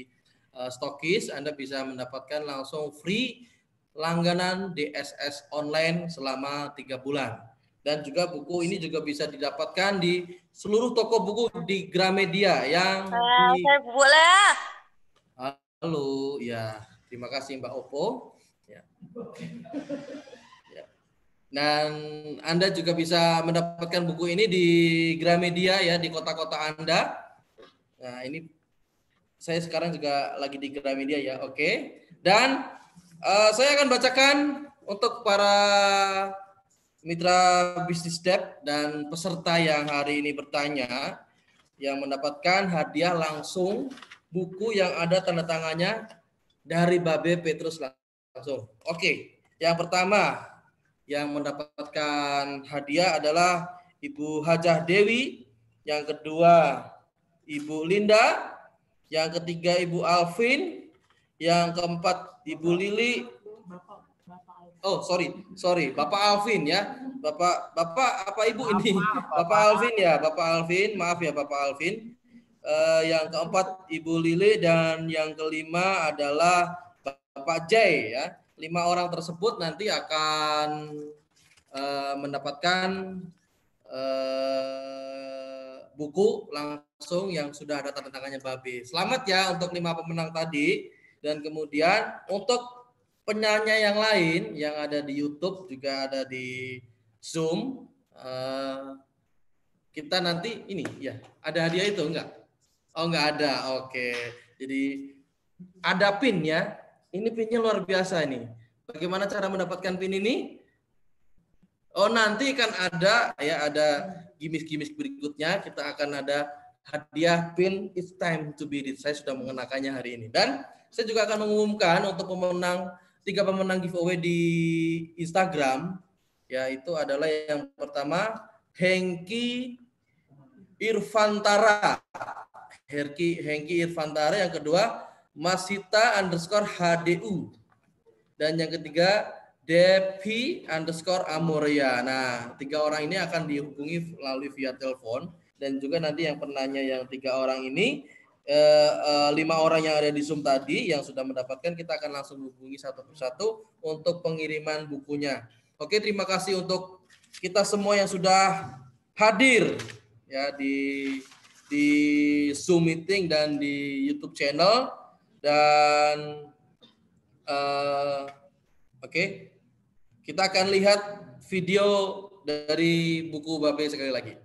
stokis, Anda bisa mendapatkan langsung free langganan DSS online selama 3 bulan. Dan juga buku ini juga bisa didapatkan di seluruh toko buku di Gramedia yang Saya boleh. Halo, ya. Terima kasih Mbak Oppo. Ya. Ya. Dan Anda juga bisa mendapatkan buku ini di Gramedia ya, di kota-kota Anda. Nah, ini saya sekarang juga lagi di Gramedia ya, oke. Dan saya akan bacakan untuk para mitra bisnis DEP dan peserta yang hari ini bertanya, yang mendapatkan hadiah langsung buku yang ada tanda tangannya dari Babe Petrus langsung. Oke, yang pertama yang mendapatkan hadiah adalah Ibu Hajah Dewi, yang kedua Ibu Linda, yang ketiga Ibu Alvin, yang keempat Ibu Lili. Oh, sorry, Bapak Alvin ya. Bapak apa Ibu ini? Bapak Alvin ya, Bapak Alvin, maaf ya Bapak Alvin. Yang keempat Ibu Lili dan yang kelima adalah Bapak Jay ya. 5 orang tersebut nanti akan mendapatkan buku langsung yang sudah ada tanda tangannya Babe. Selamat ya untuk 5 pemenang tadi. Dan kemudian untuk penyanyi yang lain yang ada di YouTube juga ada di Zoom. Kita nanti ini ya ada hadiah itu enggak? Oh enggak ada. Oke. Jadi ada pin ya. Ini pinnya luar biasa ini. Bagaimana cara mendapatkan pin ini? Oh nanti kan ada ya ada gimmick-gimmick berikutnya. Kita akan ada hadiah pin It's Time to Be Rich. Saya sudah mengenakannya hari ini dan saya juga akan mengumumkan untuk pemenang 3 pemenang giveaway di Instagram. Ya itu adalah yang pertama Hengki Irfantara. Hengki Irfantara. Yang kedua Masita_HDU. Dan yang ketiga Depi_Amoria. Nah 3 orang ini akan dihubungi melalui via telepon. Dan juga nanti yang penanya yang 3 orang ini 5 orang yang ada di Zoom tadi yang sudah mendapatkan kita akan langsung hubungi satu persatu untuk pengiriman bukunya. Oke, terima kasih untuk kita semua yang sudah hadir ya di Zoom meeting dan di YouTube channel dan oke. Kita akan lihat video dari buku Babe sekali lagi.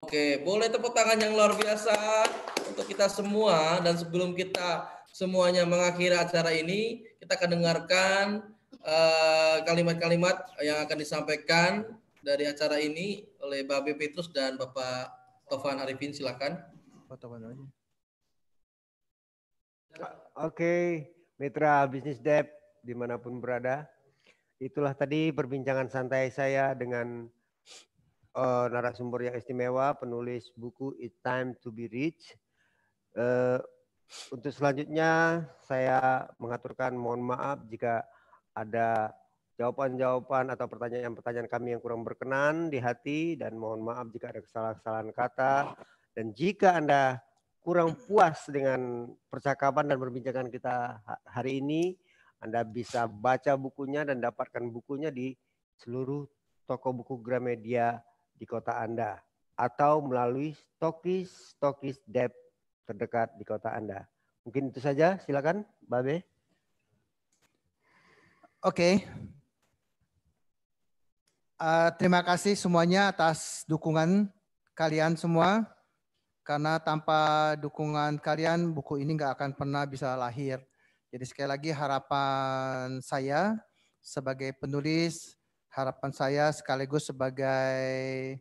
Oke, boleh tepuk tangan yang luar biasa untuk kita semua. Dan sebelum kita semuanya mengakhiri acara ini, kita akan dengarkan kalimat-kalimat yang akan disampaikan dari acara ini oleh Babe Petrus dan Bapak Tovan Arifin. Silakan. Oke, mitra bisnis Debt dimanapun berada. Itulah tadi perbincangan santai saya dengan narasumber yang istimewa, penulis buku It's Time to Be Rich. Untuk selanjutnya saya mengaturkan mohon maaf jika ada jawaban-jawaban atau pertanyaan-pertanyaan kami yang kurang berkenan di hati, dan mohon maaf jika ada kesalahan-kesalahan kata. Dan jika Anda kurang puas dengan percakapan dan perbincangan kita hari ini, Anda bisa baca bukunya dan dapatkan bukunya di seluruh toko buku Gramedia di kota Anda atau melalui stokis Debt terdekat di kota Anda. Mungkin itu saja, silakan Babe. Oke. Terima kasih semuanya atas dukungan kalian semua, karena tanpa dukungan kalian buku ini nggak akan pernah bisa lahir. Jadi sekali lagi harapan saya sebagai penulis, harapan saya sekaligus sebagai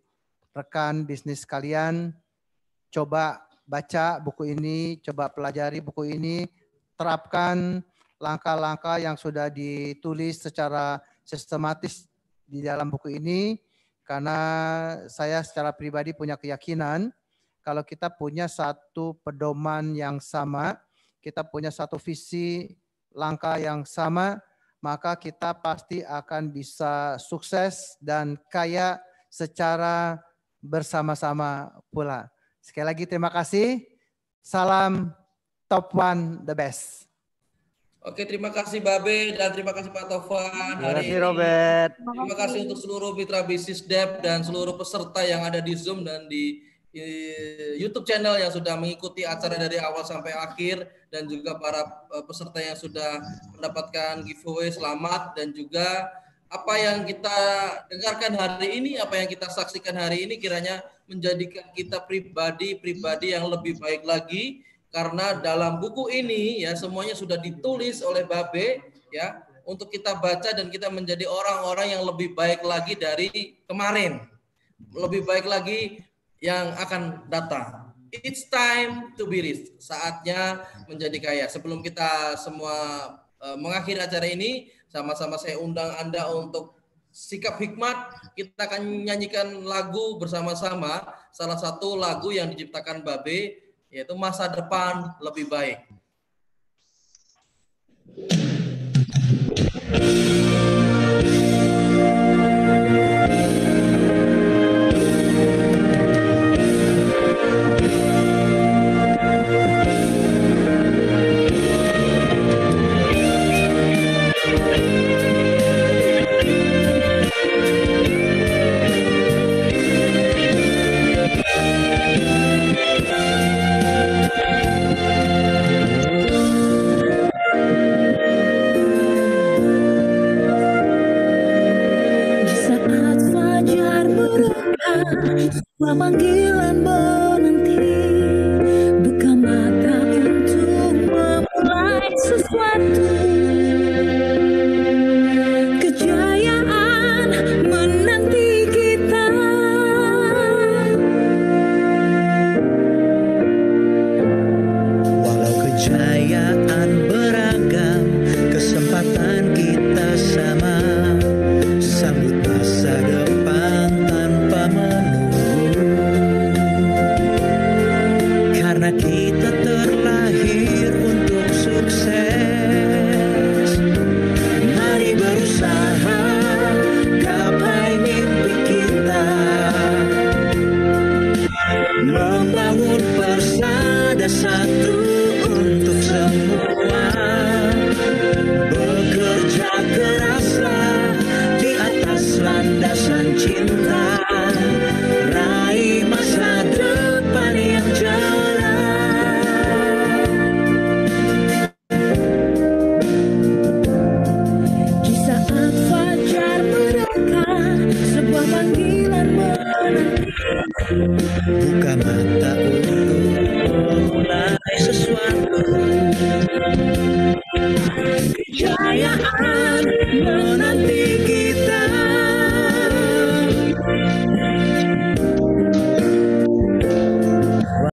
rekan bisnis kalian, coba baca buku ini, coba pelajari buku ini, terapkan langkah-langkah yang sudah ditulis secara sistematis di dalam buku ini, karena saya secara pribadi punya keyakinan kalau kita punya satu pedoman yang sama, kita punya satu visi langkah yang sama, maka kita pasti akan bisa sukses dan kaya secara bersama-sama pula. Sekali lagi terima kasih. Salam Top One the best. Oke, terima kasih Babe dan terima kasih Pak Tovan. Terima kasih Robert. Terima kasih untuk seluruh mitra bisnis Debt dan seluruh peserta yang ada di Zoom dan di YouTube channel yang sudah mengikuti acara dari awal sampai akhir, dan juga para peserta yang sudah mendapatkan giveaway. Selamat. Dan juga apa yang kita dengarkan hari ini, apa yang kita saksikan hari ini kiranya menjadikan kita pribadi yang lebih baik lagi, karena dalam buku ini ya semuanya sudah ditulis oleh Babe ya untuk kita baca dan kita menjadi orang-orang yang lebih baik lagi dari kemarin, lebih baik lagi yang akan datang. It's time to be rich. Saatnya menjadi kaya. Sebelum kita semua mengakhiri acara ini, sama-sama saya undang Anda untuk sikap hikmat, kita akan nyanyikan lagu bersama-sama. Salah satu lagu yang diciptakan Babe, yaitu Masa Depan Lebih Baik. Sebuah panggilan